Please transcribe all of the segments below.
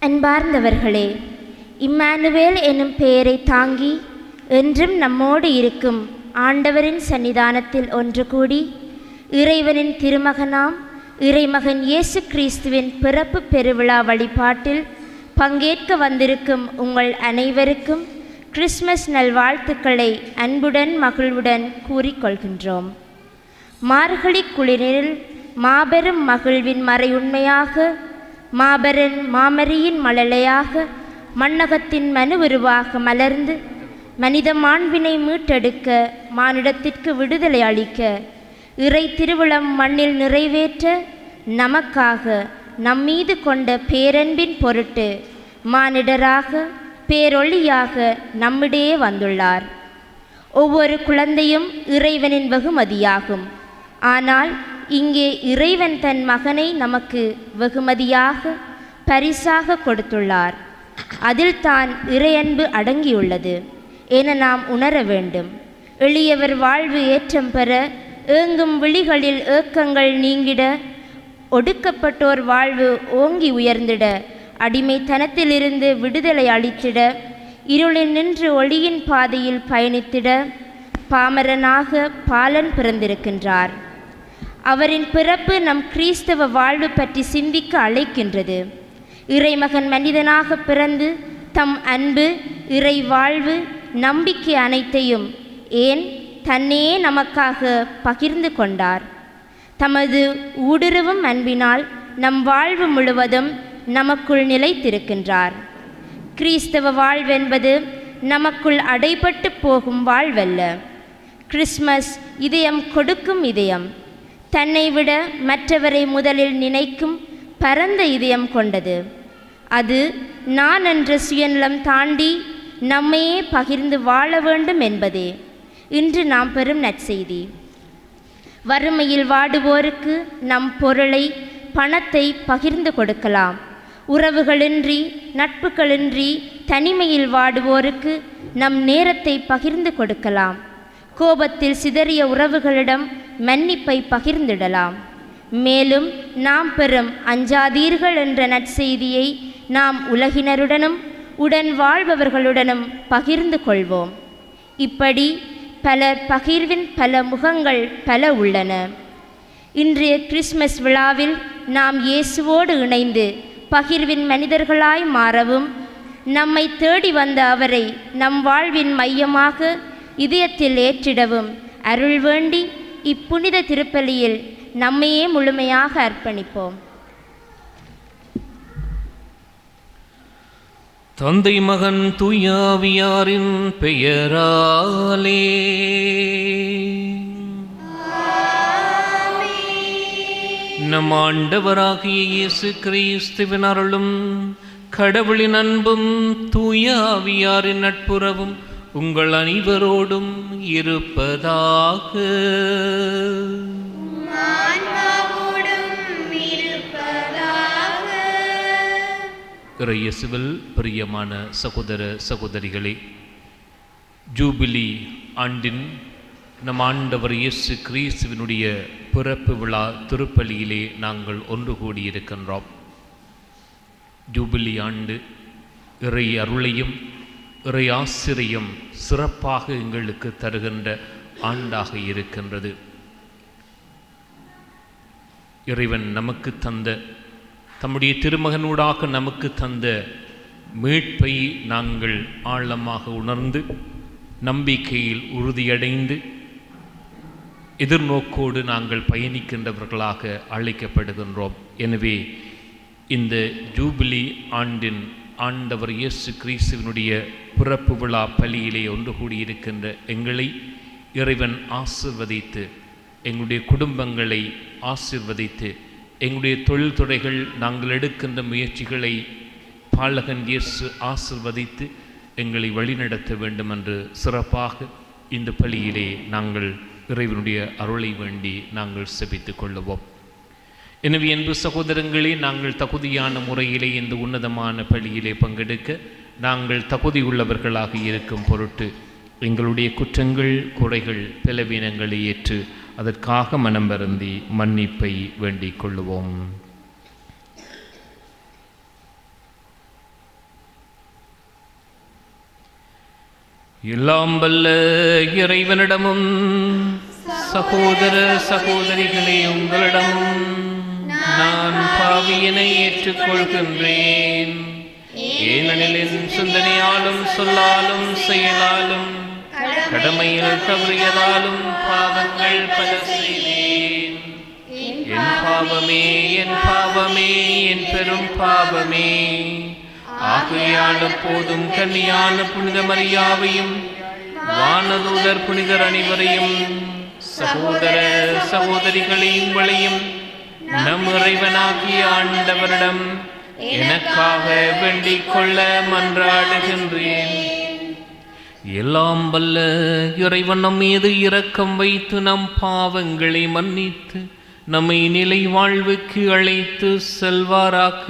அன்பார்ந்தவர்களே, இம்மானுவேல் என்னும் பெயரை தாங்கி என்றும் நம்மோடு இருக்கும் ஆண்டவரின் சன்னிதானத்தில் ஒன்று கூடி இறைவனின் திருமகனாம் இறைமகன் இயேசு கிறிஸ்துவின் பிறப்பு பெருவிழா வழிபாட்டில் பங்கேற்க வந்திருக்கும் உங்கள் அனைவருக்கும் கிறிஸ்மஸ் நல்வாழ்த்துக்களை அன்புடன் மகிழ்வுடன் கூறிக்கொள்கின்றோம். மார்கழி குளிரில் மாபெரும் மகிழ்வின் மறையுண்மையாக மாமரியின் மழலையாக மண்ணகத்தின் மனு உருவாக மலர்ந்து மனித மாண்பினை மீட்டெடுக்க மானிடத்திற்கு விடுதலை அளிக்க இறை திருவிழம் மண்ணில் நிறைவேற்ற நமக்காக நம்மீது கொண்ட பேரன்பின் பொருட்டு மானிடராக பேரொளியாக நம்மிடையே வந்துள்ளார். ஒவ்வொரு குழந்தையும் இறைவனின் வெகுமதியாகும். ஆனால் இங்கே இறைவன் தன் மகனை நமக்கு வெகுமதியாக பரிசாக கொடுத்துள்ளார். அதில் தான் இறையன்பு அடங்கியுள்ளது என நாம் உணர வேண்டும். எளியவர் வாழ்வு ஏற்றம் பெற ஏங்கும் விழிகளில் ஏக்கங்கள் நீங்கிட, ஒடுக்கப்பட்டோர் வாழ்வு ஓங்கி உயர்ந்திட, அடிமைத்தனத்திலிருந்து விடுதலை அளித்திட, இருளில் நின்று ஒளியின் பாதையில் பயணித்திட பாமரனாக பாலன் பிறந்திருக்கின்றார். அவரின் பிறப்பு நம் கிறிஸ்தவ வாழ்வு பற்றி சிந்திக்க அழைக்கின்றது. இறைமகன் மனிதனாக பிறந்து தம் அன்பு, இறை வாழ்வு, நம்பிக்கை அனைத்தையும் ஏன் தன்னையே நமக்காக பகிர்ந்து கொண்டார். தமது ஊடுருவும் அன்பினால் நம் வாழ்வு முழுவதும் நமக்குள் நிலைத்திருக்கின்றார். கிறிஸ்தவ வாழ்வென்பது நமக்குள் அடைபட்டு போகும் வாழ்வல்ல. கிறிஸ்மஸ் இதயம் கொடுக்கும் இதயம். தன்னை விட மற்றவரை முதலில் நினைக்கும் பரந்த இதயம் கொண்டது. அது நான் என்ற சுயநலம் தாண்டி நம்மையே பகிர்ந்து வாழ வேண்டும் என்பதே இன்று நாம் பெறும் நற்செய்தி. வறுமையில் வாடுவோருக்கு நம் பொருளை, பணத்தை பகிர்ந்து கொடுக்கலாம். உறவுகளின்றி, நட்புகளின்றி தனிமையில் வாடுவோருக்கு நம் நேரத்தை பகிர்ந்து கொடுக்கலாம். கோபத்தில் சிதறிய உறவுகளிடம் மன்னிப்பை பகிர்ந்திடலாம். மேலும் நாம் பெறும் அஞ்சாதீர்கள் என்ற நற்செய்தியை நாம் உலகினருடனும் உடன் வாழ்பவர்களுடனும் பகிர்ந்து கொள்வோம். இப்படி பகிர்வின் பல முகங்கள் பல உள்ளன. இன்றைய கிறிஸ்மஸ் விழாவில் நாம் இயேசுவோடு இணைந்து பகிர்வின் மனிதர்களாய் மாறவும், நம்மை தேடி வந்த அவரை நம் வாழ்வின் மையமாக இதயத்தில் ஏற்றிடவும் அருள் வேண்டி இப்புனித திருப்பலியில் நம்மையே முழுமையாக அர்ப்பணிப்போம். தந்தை மகன் தூயாவியாரின் பெயராலே நம் ஆண்டவராகிய இயேசு கிறிஸ்துவின் அருளும் கடவுளின் அன்பும் தூயாவியாரின் நட்புறவும் உங்கள் அனைவரோடும் இருப்பதாக. இயேசுவில் பிரியமான சகோதர சகோதரிகளே, ஜூபிலி ஆண்டின் நம் ஆண்டவர் இயேசு கிறிஸ்துவினுடைய பிறப்பு விழா திருப்பலியிலே நாங்கள் ஒன்று கூடியிருக்கின்றோம். ஜூபிலி ஆண்டு இறை அருளையும் இறை ஆசிரியம் சிறப்பாக எங்களுக்கு தருகின்ற ஆண்டாக இருக்கின்றது. இறைவன் நமக்கு தந்த, தம்முடைய திருமகனூடாக நமக்கு தந்த மீட்பை நாங்கள் ஆழமாக உணர்ந்து நம்பிக்கையில் உறுதியடைந்து எதிர்நோக்கோடு நாங்கள் பயணிக்கின்றவர்களாக அழைக்கப்படுகின்றோம். எனவே இந்த ஜூபிலி ஆண்டின் ஆண்டவர் இயேசு கிறிஸ்துவினுடைய பிறப்பு விழா பலியிலே ஒன்று கூடியிருக்கின்ற எங்களை இறைவன் ஆசிர்வதித்து, எங்களுடைய குடும்பங்களை ஆசிர்வதித்து, எங்களுடைய தொழில் துறைகள், நாங்கள் எடுக்கின்ற முயற்சிகளை பாலகன் இயேசு ஆசிர்வதித்து எங்களை வழிநடத்த வேண்டும் என்று சிறப்பாக இந்த பலியிலே நாங்கள் இறைவனுடைய அருளை வேண்டி நாங்கள் செபித்து கொள்ளுவோம். எனவே அன்பு சகோதரங்களே, நாங்கள் தகுதியான முறையிலே இந்த உன்னதமான பலியிலே பங்கெடுக்க நாங்கள் தகுதியுள்ளவர்களாக இருக்கும் பொருட்டு எங்களுடைய குற்றங்கள், குறைகள், பலவீனங்களை ஏற்று அதற்காக மனம் வருந்தி மன்னிப்பை வேண்டிக் கொள்ளுவோம். எல்லாம் வல்ல இறைவனிடமும் சகோதர சகோதரிகளே உங்களிடமும் நான் பாவியினை ஏற்றுக்கொள்கின்றேன். ஏனெனில் என் சிந்தனையாலும் சொல்லாலும் செயலாலும் கடமையில் தவறியதாலும் பாவங்கள் பல செய்தேன். என் பாவமே, என் பாவமே, என் பெரும் பாவமே. ஆகையால் எப்போதும் கன்னியான புனித மரியாவையும் வானதூதர் புனிதர் அனைவரையும் சகோதர சகோதரிகளையும் உங்களையும் நம் இறைவனாகிய ஆண்டவரிடம் எனக்காக வேண்டிக் கொள்ள மன்றாடுகின்றேன். எல்லாம் வல்ல இறைவன் நம் மீது இரக்கம் வைத்து நம் பாவங்களை மன்னித்து நம்மை நிலை வாழ்வுக்கு அழைத்து செல்வாராக.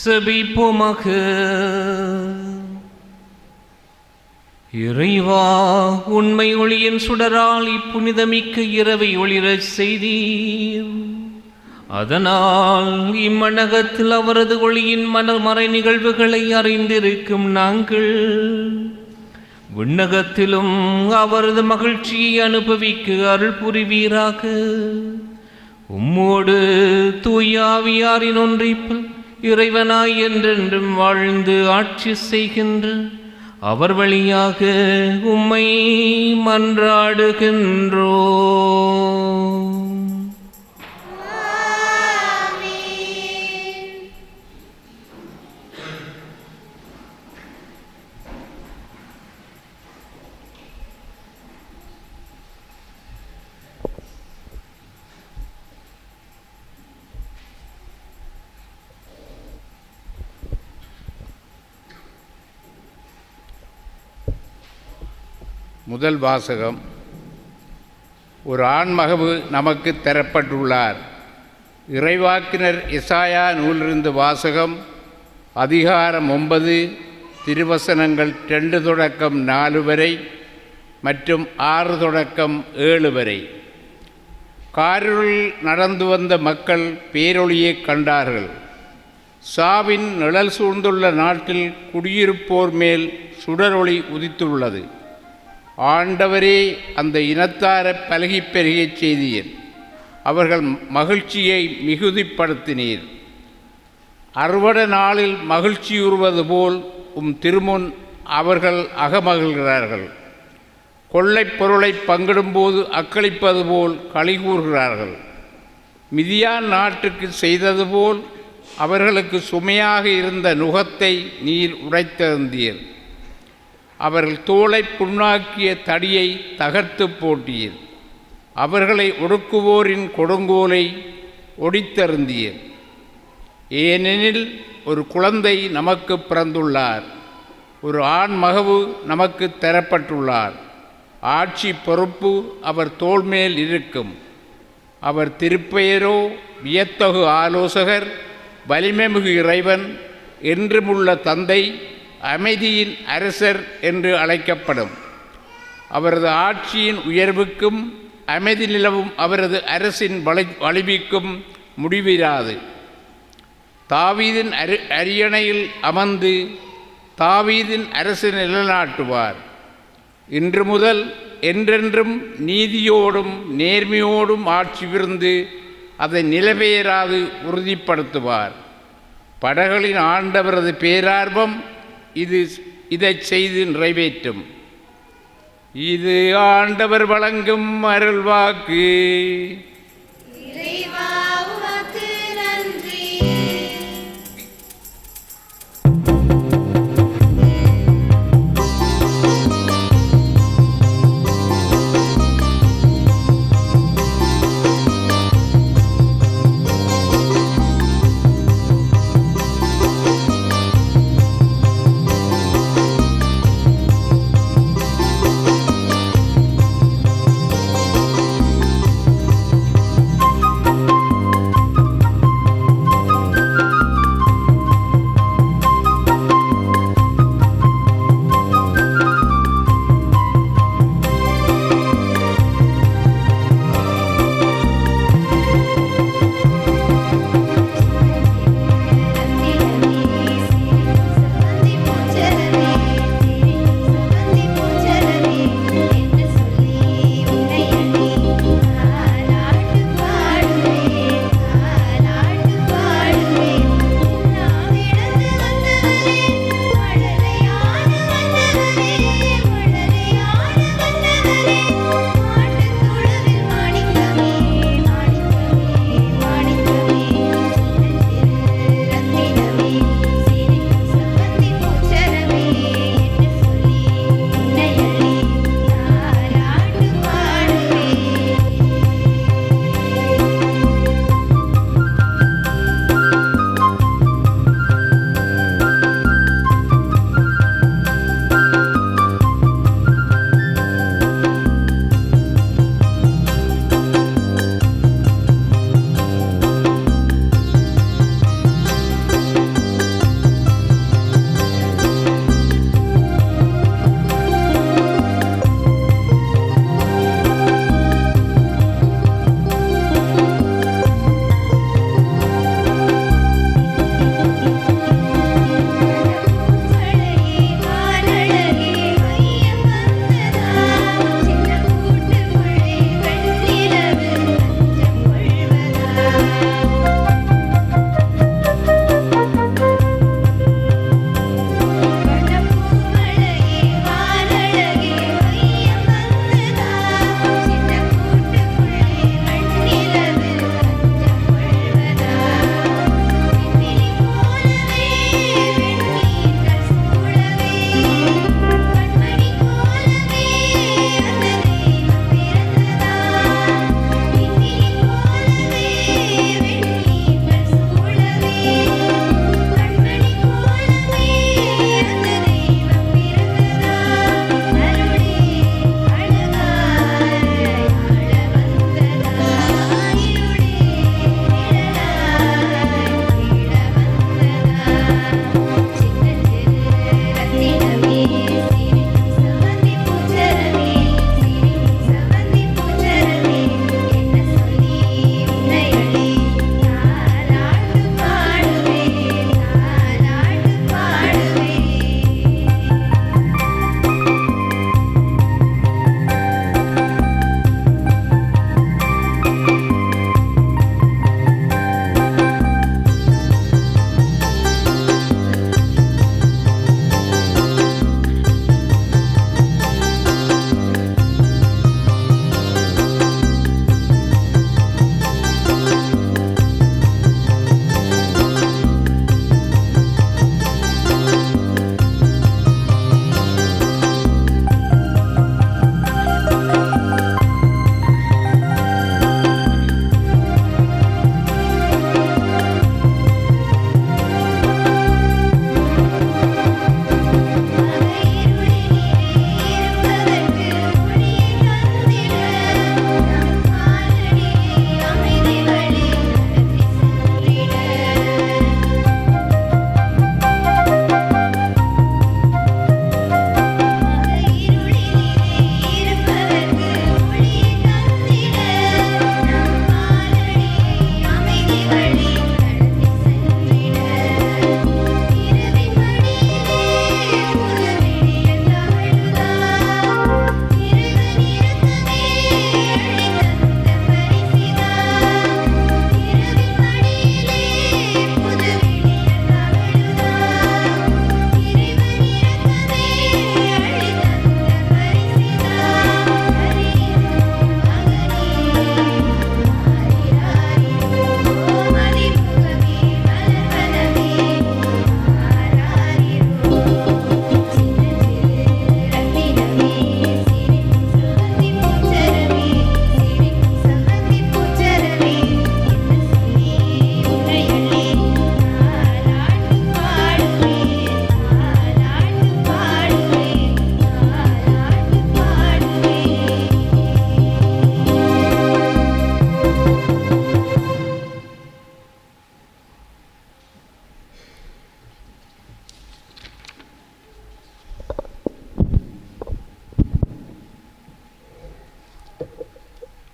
செபிப்போமாக. இறைவா, உண்மை ஒளியின் சுடரால் இப்புனிதமிக்க இரவை ஒளிரச் செய்தீர். அதனால் இம்மணகத்தில் அவரது ஒளியின் மறை நிகழ்வுகளை அறிந்திருக்கும் நாங்கள் விண்ணகத்திலும் அவரது மகிழ்ச்சியை அனுபவிக்க அருள் புரிவீராக. உம்மோடு தூயாவியாரின் ஒன்றிப்பில் இறைவனாய் என்றென்றும் வாழ்ந்து ஆட்சி செய்கின்ற அவர் வழியாக உம்மை மன்றாடுகின்றோ. முதல் வாசகம். ஒரு ஆண்மகவு நமக்கு தரப்பட்டுள்ளார். இறைவாக்கினர் எசாயா நூலிருந்து வாசகம். அதிகாரம் 9, திருவசனங்கள் 2 தொடக்கம் 4 வரை மற்றும் 6 தொடக்கம் 7 வரை. காரிருளில் நடந்து வந்த மக்கள் பேரொளியை கண்டார்கள். சாவின் நிழல் சூழ்ந்துள்ள நாட்டில் குடியிருப்போர் மேல் சுடரொளி உதித்துள்ளது. ஆண்டவரே, அந்த இனத்தாரை பலகிப் பெருகச் செய்தீர். அவர்கள் மகிழ்ச்சியை மிகுதிப்படுத்தினீர். அறுவடை நாளில் மகிழ்ச்சியுறுவது போல் திருமுன் அவர்கள் அகமகிழ்கிறார்கள். கொள்ளைப் பொருளை பங்கிடும்போது அக்களிப்பது போல் களிகூறுகிறார்கள். மிதியான் நாட்டுக்கு செய்தது போல் அவர்களுக்கு சுமையாக இருந்த நுகத்தை நீர் உடைத்தெறிந்தீர். அவர்கள் தோளை புண்ணாக்கிய தடியை தகர்த்து போட்டீர். அவர்களை ஒடுக்குவோரின் கொடுங்கோலை ஒடித்தெறிந்தீர். ஏனெனில் ஒரு குழந்தை நமக்கு பிறந்துள்ளார், ஒரு ஆண்மகவு நமக்கு தரப்பட்டுள்ளார். ஆட்சி பொறுப்பு அவர் தோள் மேல் இருக்கும். அவர் திருப்பெயரோ வியத்தகு ஆலோசகர், வலிமைமிகு இறைவன், என்றுமுள்ள தந்தை, அமைதியின் அரசர் என்று அழைக்கப்படும். அவரது ஆட்சியின் உயர்வுக்கும் அமைதி நிலவும் அவரது அரசின் வலிமைக்கும் முடிவிராது. தாவீதின் அரியணையில் அமர்ந்து தாவீதின் அரசு நிலைநாட்டுவார். இன்று முதல் என்றென்றும் நீதியோடும் நேர்மையோடும் ஆட்சி விருந்து அதை நிலைபெயராது உறுதிப்படுத்துவார். படைகளின் ஆண்டவரது பேரார்வம் இதை செய்து நிறைவேற்றும். இது ஆண்டவர் வழங்கும் அருள்வாக்கு.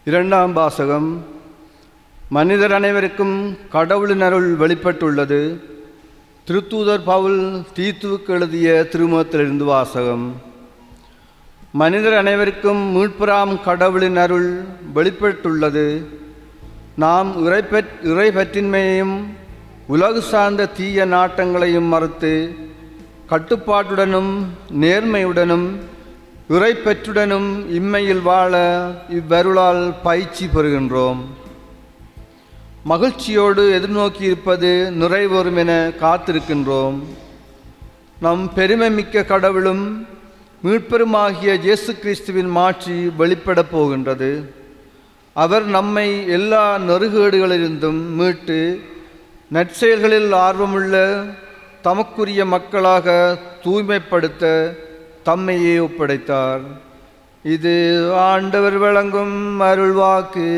இரண்டாம் வாசகம். மனிதர் அனைவருக்கும் கடவுளின் அருள் வெளிப்பட்டுள்ளது. திருத்தூதர் பவுல் தீத்துவுக்கு எழுதிய திருமுகத்திலிருந்து வாசகம். மனிதர் அனைவருக்கும் மீட்பராம் கடவுளின் அருள் வெளிப்பட்டுள்ளது. நாம் இறைப்பற்றின்மையையும் உலகு சார்ந்த தீய நாட்டங்களையும் மறுத்து கட்டுப்பாட்டுடனும் நேர்மையுடனும் இறைப்பற்றுடனும் இம்மையில் வாழ இவ்வருளால் பயிற்சி பெறுகின்றோம். மகிழ்ச்சியோடு எதிர்நோக்கி இருப்பது நிறைவேறும் என காத்திருக்கின்றோம். நம் பெருமை மிக்க கடவுளும் மீட்பெருமாகிய இயேசு கிறிஸ்துவின் மாட்சி வெளிப்படப் போகின்றது. அவர் நம்மை எல்லா நெருகேடுகளிலிருந்தும் மீட்டு நற்செயல்களில் ஆர்வமுள்ள தமக்குரிய மக்களாக தூய்மைப்படுத்த தம்மையே ஒப்படைத்தார். இது ஆண்டவர் வழங்கும் அருள்வாக்கு.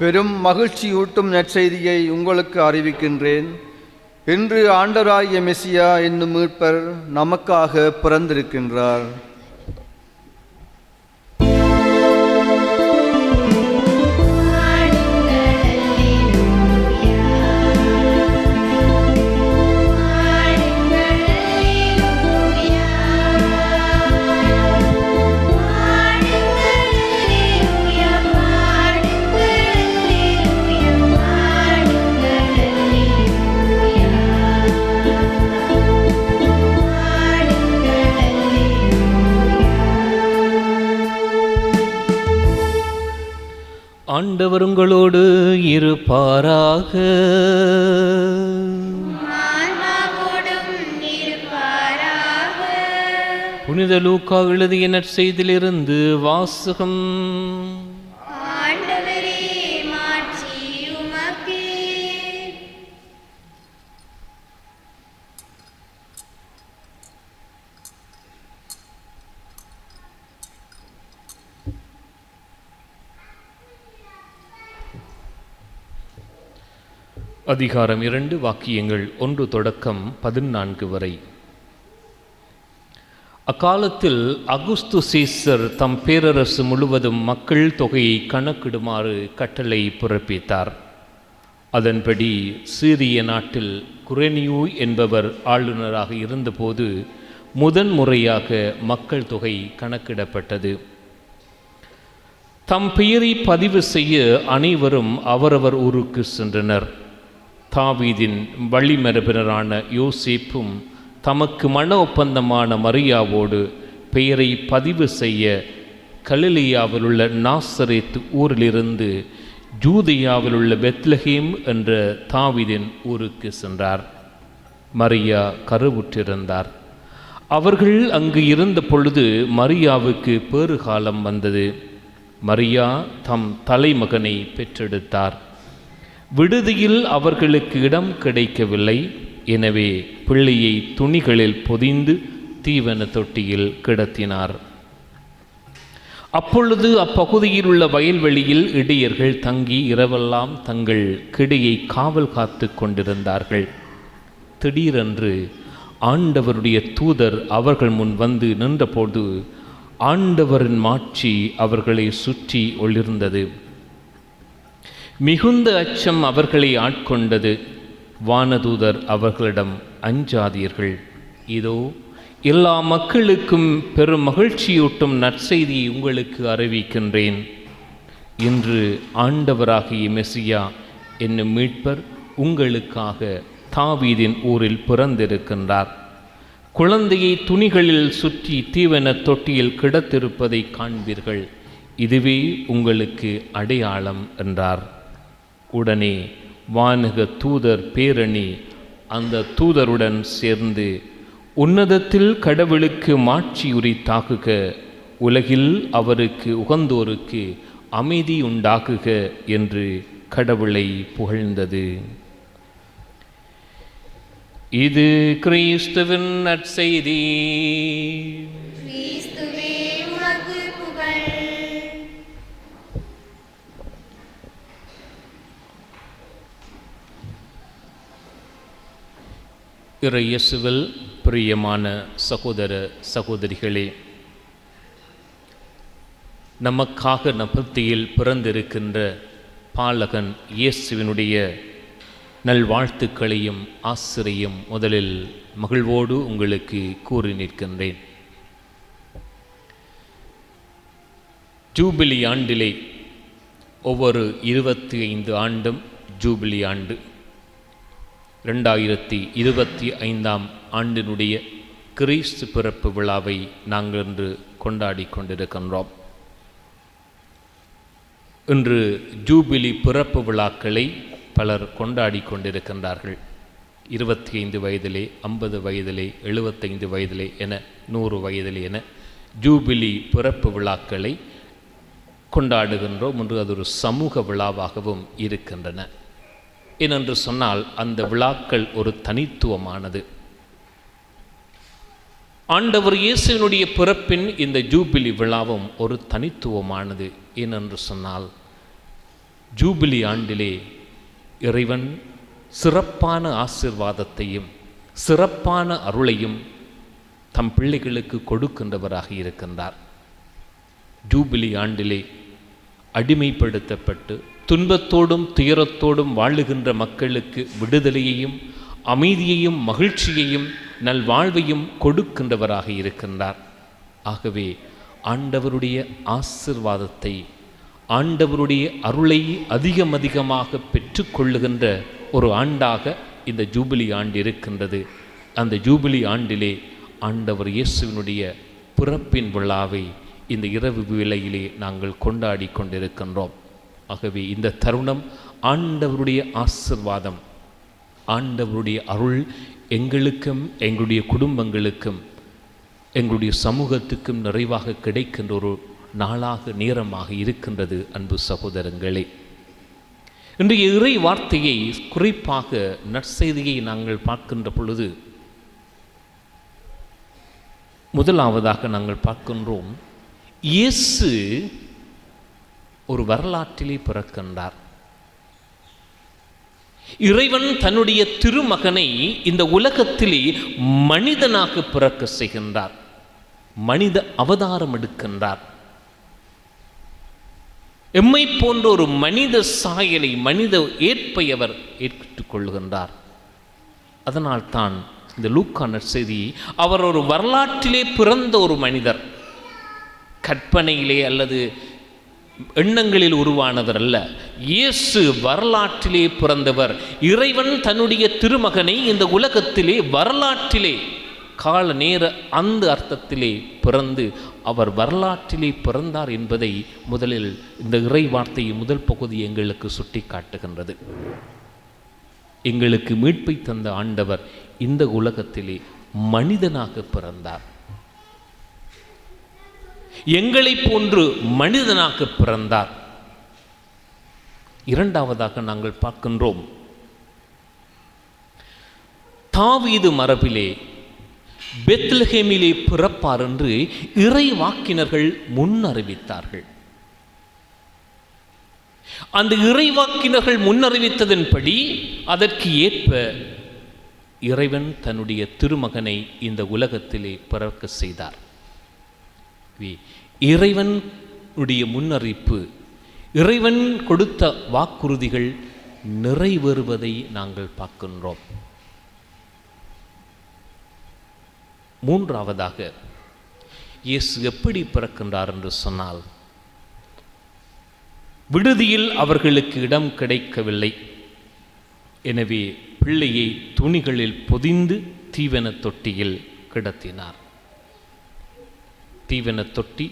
பெரும் மகிழ்ச்சியூட்டும் நற்செய்தியை உங்களுக்கு அறிவிக்கின்றேன். இன்று ஆண்டவராகிய மெசியா என்னும் மீட்பர் நமக்காக பிறந்திருக்கின்றார். ஆண்டவர் உங்களோடு இருப்பாராக. புனித லூக்கா எழுதிய நற்செய்தியிலிருந்து வாசகம். அதிகாரம் 2 வாக்கியங்கள் 1 தொடக்கம் 14 வரை. அக்காலத்தில் அகுஸ்து சீசர் தம் பேரரசு முழுவதும் மக்கள் தொகையை கணக்கிடுமாறு கட்டளை பிறப்பித்தார். அதன்படி சீரிய நாட்டில் குரேனியூ என்பவர் ஆளுநராக இருந்தபோது முதன்முறையாக மக்கள் தொகை கணக்கிடப்பட்டது. தம் பெயரை பதிவு செய்ய அனைவரும் அவரவர் ஊருக்கு சென்றனர். தாவீதின் வழிமரபினரான யோசேப்பும் தமக்கு மன ஒப்பந்தமான மரியாவோடு பெயரை பதிவு செய்ய கலிலேயாவில் உள்ள நாசரேத் ஊரிலிருந்து ஜூதியாவில் உள்ள பெத்லஹேம் என்ற தாவீதின் ஊருக்கு சென்றார். மரியா கருவுற்றிருந்தார். அவர்கள் அங்கு இருந்த பொழுது மரியாவுக்கு பேறுகாலம் வந்தது. மரியா தம் தலைமகனை பெற்றெடுத்தார். விடுதியில் அவர்களுக்கு இடம் கிடைக்கவில்லை. எனவே பிள்ளையை துணிகளில் பொதிந்து தீவன தொட்டியில் கிடத்தினார். அப்பொழுது அப்பகுதியில் உள்ள வயல்வெளியில் இடையர்கள் தங்கி இரவெல்லாம் தங்கள் கிடையை காவல் காத்து கொண்டிருந்தார்கள். திடீரென்று ஆண்டவருடைய தூதர் அவர்கள் முன் வந்து நின்றபோது ஆண்டவரின் மாட்சி அவர்களை சுற்றி ஒளிர்ந்தது. மிகுந்த அச்சம் அவர்களை ஆட்கொண்டது. வானதூதர் அவர்களிடம், அஞ்சாதீர்கள், இதோ எல்லா மக்களுக்கும் பெரும் மகிழ்ச்சியூட்டும் நற்செய்தியை உங்களுக்கு அறிவிக்கின்றேன். இன்று ஆண்டவராகிய மெசியா என்னும் மீட்பர் உங்களுக்காக தாவீதின் ஊரில் பிறந்திருக்கின்றார். குழந்தையை துணிகளில் சுற்றி தீவன தொட்டியில் கிடத்திருப்பதை காண்பீர்கள், இதுவே உங்களுக்கு அடையாளம் என்றார். உடனே வானக தூதர் பேரணி அந்த தூதருடன் சேர்ந்து, உன்னதத்தில் கடவுளுக்கு மாட்சி உரித்தாகுக, உலகில் அவருக்கு உகந்தோருக்கு அமைதி உண்டாகுக என்று கடவுளை புகழ்ந்தது. இது கிறிஸ்துவின் நற்செய்தி. கிறிஸ்துவே உமக்கு புகழ். இறை இயேசுவில் பிரியமான சகோதர சகோதரிகளே, நமக்காக நபத்தியில் பிறந்திருக்கின்ற பாலகன் இயேசுவினுடைய நல்வாழ்த்துக்களையும் ஆசிரியம் முதலில் மகிழ்வோடு உங்களுக்கு கூறி நிற்கின்றேன். ஜூபிலி ஆண்டிலே ஒவ்வொரு 25 ஆண்டும் ஜூபிலி ஆண்டு 2025 ஆண்டினுடைய கிறிஸ்து பிறப்பு விழாவை நாங்கள் இன்று கொண்டாடி கொண்டிருக்கின்றோம். இன்று ஜூபிலி பிறப்பு விழாக்களை பலர் கொண்டாடி கொண்டிருக்கின்றார்கள். 25 வயதிலே, 50 வயதிலே, 75 வயதிலே என 100 வயதிலே என ஜூபிலி பிறப்பு விழாக்களை கொண்டாடுகின்றோம். இன்று அது ஒரு சமூக விழாவாகவும் இருக்கின்றன. ஏனென்று சொன்னால் அந்த விழாக்கள் ஒரு தனித்துவமானது. ஆண்டவர் இயேசுவினுடைய பிறப்பின் இந்த ஜூபிலி விழாவும் ஒரு தனித்துவமானது. ஏனென்று சொன்னால் ஜூபிலி ஆண்டிலே இறைவன் சிறப்பான ஆசீர்வாதத்தையும் சிறப்பான அருளையும் தம் பிள்ளைகளுக்கு கொடுக்கின்றவராக இருக்கின்றார். ஜூபிலி ஆண்டிலே அடிமைப்படுத்தப்பட்டு துன்பத்தோடும் துயரத்தோடும் வாழுகின்ற மக்களுக்கு விடுதலையையும் அமைதியையும் மகிழ்ச்சியையும் நல்வாழ்வையும் கொடுக்கின்றவராக இருக்கின்றார். ஆகவே ஆண்டவருடைய ஆசீர்வாதத்தை, ஆண்டவருடைய அருளை அதிகமாக பெற்றுக்கொள்ளுகின்ற ஒரு ஆண்டாக இந்த ஜூபிலி ஆண்டு இருக்கின்றது. அந்த ஜூபிலி ஆண்டிலே ஆண்டவர் இயேசுவினுடைய பிறப்பின் விழாவை இந்த இரவு வேளையிலே நாங்கள் கொண்டாடி கொண்டிருக்கின்றோம். ஆகவே இந்த தருணம் ஆண்டவருடைய ஆசீர்வாதம், ஆண்டவருடைய அருள் எங்களுக்கும் எங்களுடைய குடும்பங்களுக்கும் எங்களுடைய சமூகத்துக்கும் நிறைவாக கிடைக்கின்ற ஒரு நாளாக நேரமாக இருக்கின்றது. அன்பு சகோதரங்களே, இன்றைய இறை வார்த்தையை குறிப்பாக நற்செய்தியை நாங்கள் பார்க்கின்ற பொழுது முதலாவதாக நாங்கள் பார்க்கின்றோம், இயேசு ஒரு வரலாற்றிலே பிறக்கின்றார். இறைவன் தன்னுடைய திருமகனை இந்த உலகத்திலே மனிதனாக பிறக்க செய்கின்றார். மனித அவதாரம் எடுக்கின்றார். எம்மை போன்ற ஒரு மனித சாயலை, மனித ஏற்பை அவர் ஏற்றுக்கொள்கின்றார். அதனால் தான் இந்த லூக்கா நற்செய்தி அவர் ஒரு வரலாற்றிலே பிறந்த ஒரு மனிதர், கற்பனையிலே அல்லது எண்ணங்களில் உருவானவர் அல்ல. இயேசு வரலாற்றிலே பிறந்தவர். இறைவன் தன்னுடைய திருமகனை இந்த உலகத்திலே வரலாற்றிலே கால நேர அந்த அர்த்தத்திலே பிறந்து அவர் வரலாற்றிலே பிறந்தார் என்பதை முதலில் இந்த இறை வார்த்தை முதல் பகுதி எங்களுக்கு சுட்டி காட்டுகின்றது. எங்களுக்கு மீட்பை தந்த ஆண்டவர் இந்த உலகத்திலே மனிதனாக பிறந்தார். எங்களை போன்று மனிதனாக பிறந்தார். இரண்டாவதாக நாங்கள் பார்க்கின்றோம், தாவீது மரபிலே பெத்லஹேமிலே பிறப்பார் என்று இறை வாக்கினர்கள் முன்னறிவித்தார்கள். அந்த இறைவாக்கினர்கள் முன்னறிவித்ததன்படி அதற்கு ஏற்ப இறைவன் தன்னுடைய திருமகனை இந்த உலகத்திலே பிறக்க செய்தார். இறைவனுடைய முன்னறிப்பு, இறைவன் கொடுத்த வாக்குறுதிகள் நிறைவேறுவதை நாங்கள் பார்க்கின்றோம். மூன்றாவதாக இயேசு எப்படி பிறக்கின்றார் என்று சொன்னால், விடுதியில் அவர்களுக்கு இடம் கிடைக்கவில்லை. எனவே பிள்ளையை துணிகளில் பொதிந்து தீவன தொட்டியில் கிடத்தினார். தீவன தொட்டி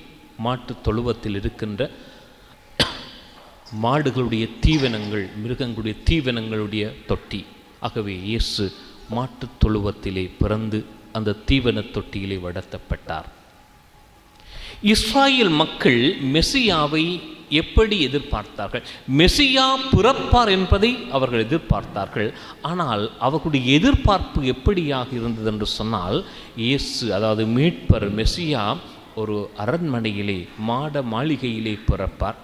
மாட்டுத் தொழுவத்தில் இருக்கின்ற மாடுகளுடைய தீவனங்கள், மிருகங்களுடைய தீவனங்களுடைய தொட்டி. ஆகவே இயேசு மாட்டுத் தொழுவத்திலே பிறந்து அந்த தீவன தொட்டியிலே வளர்த்தப்பட்டார். இஸ்ராயேல் மக்கள் மெசியாவை எப்படி எதிர்பார்த்தார்கள்? மெசியா பிறப்பார் என்பதை அவர்கள் எதிர்பார்த்தார்கள். ஆனால் அவர்களுடைய எதிர்பார்ப்பு எப்படியாக இருந்தது என்று சொன்னால், இயேசு அதாவது மீட்பர் மெசியா ஒரு அரண்மனையிலே மாட மாளிகையிலே பிறப்பார்,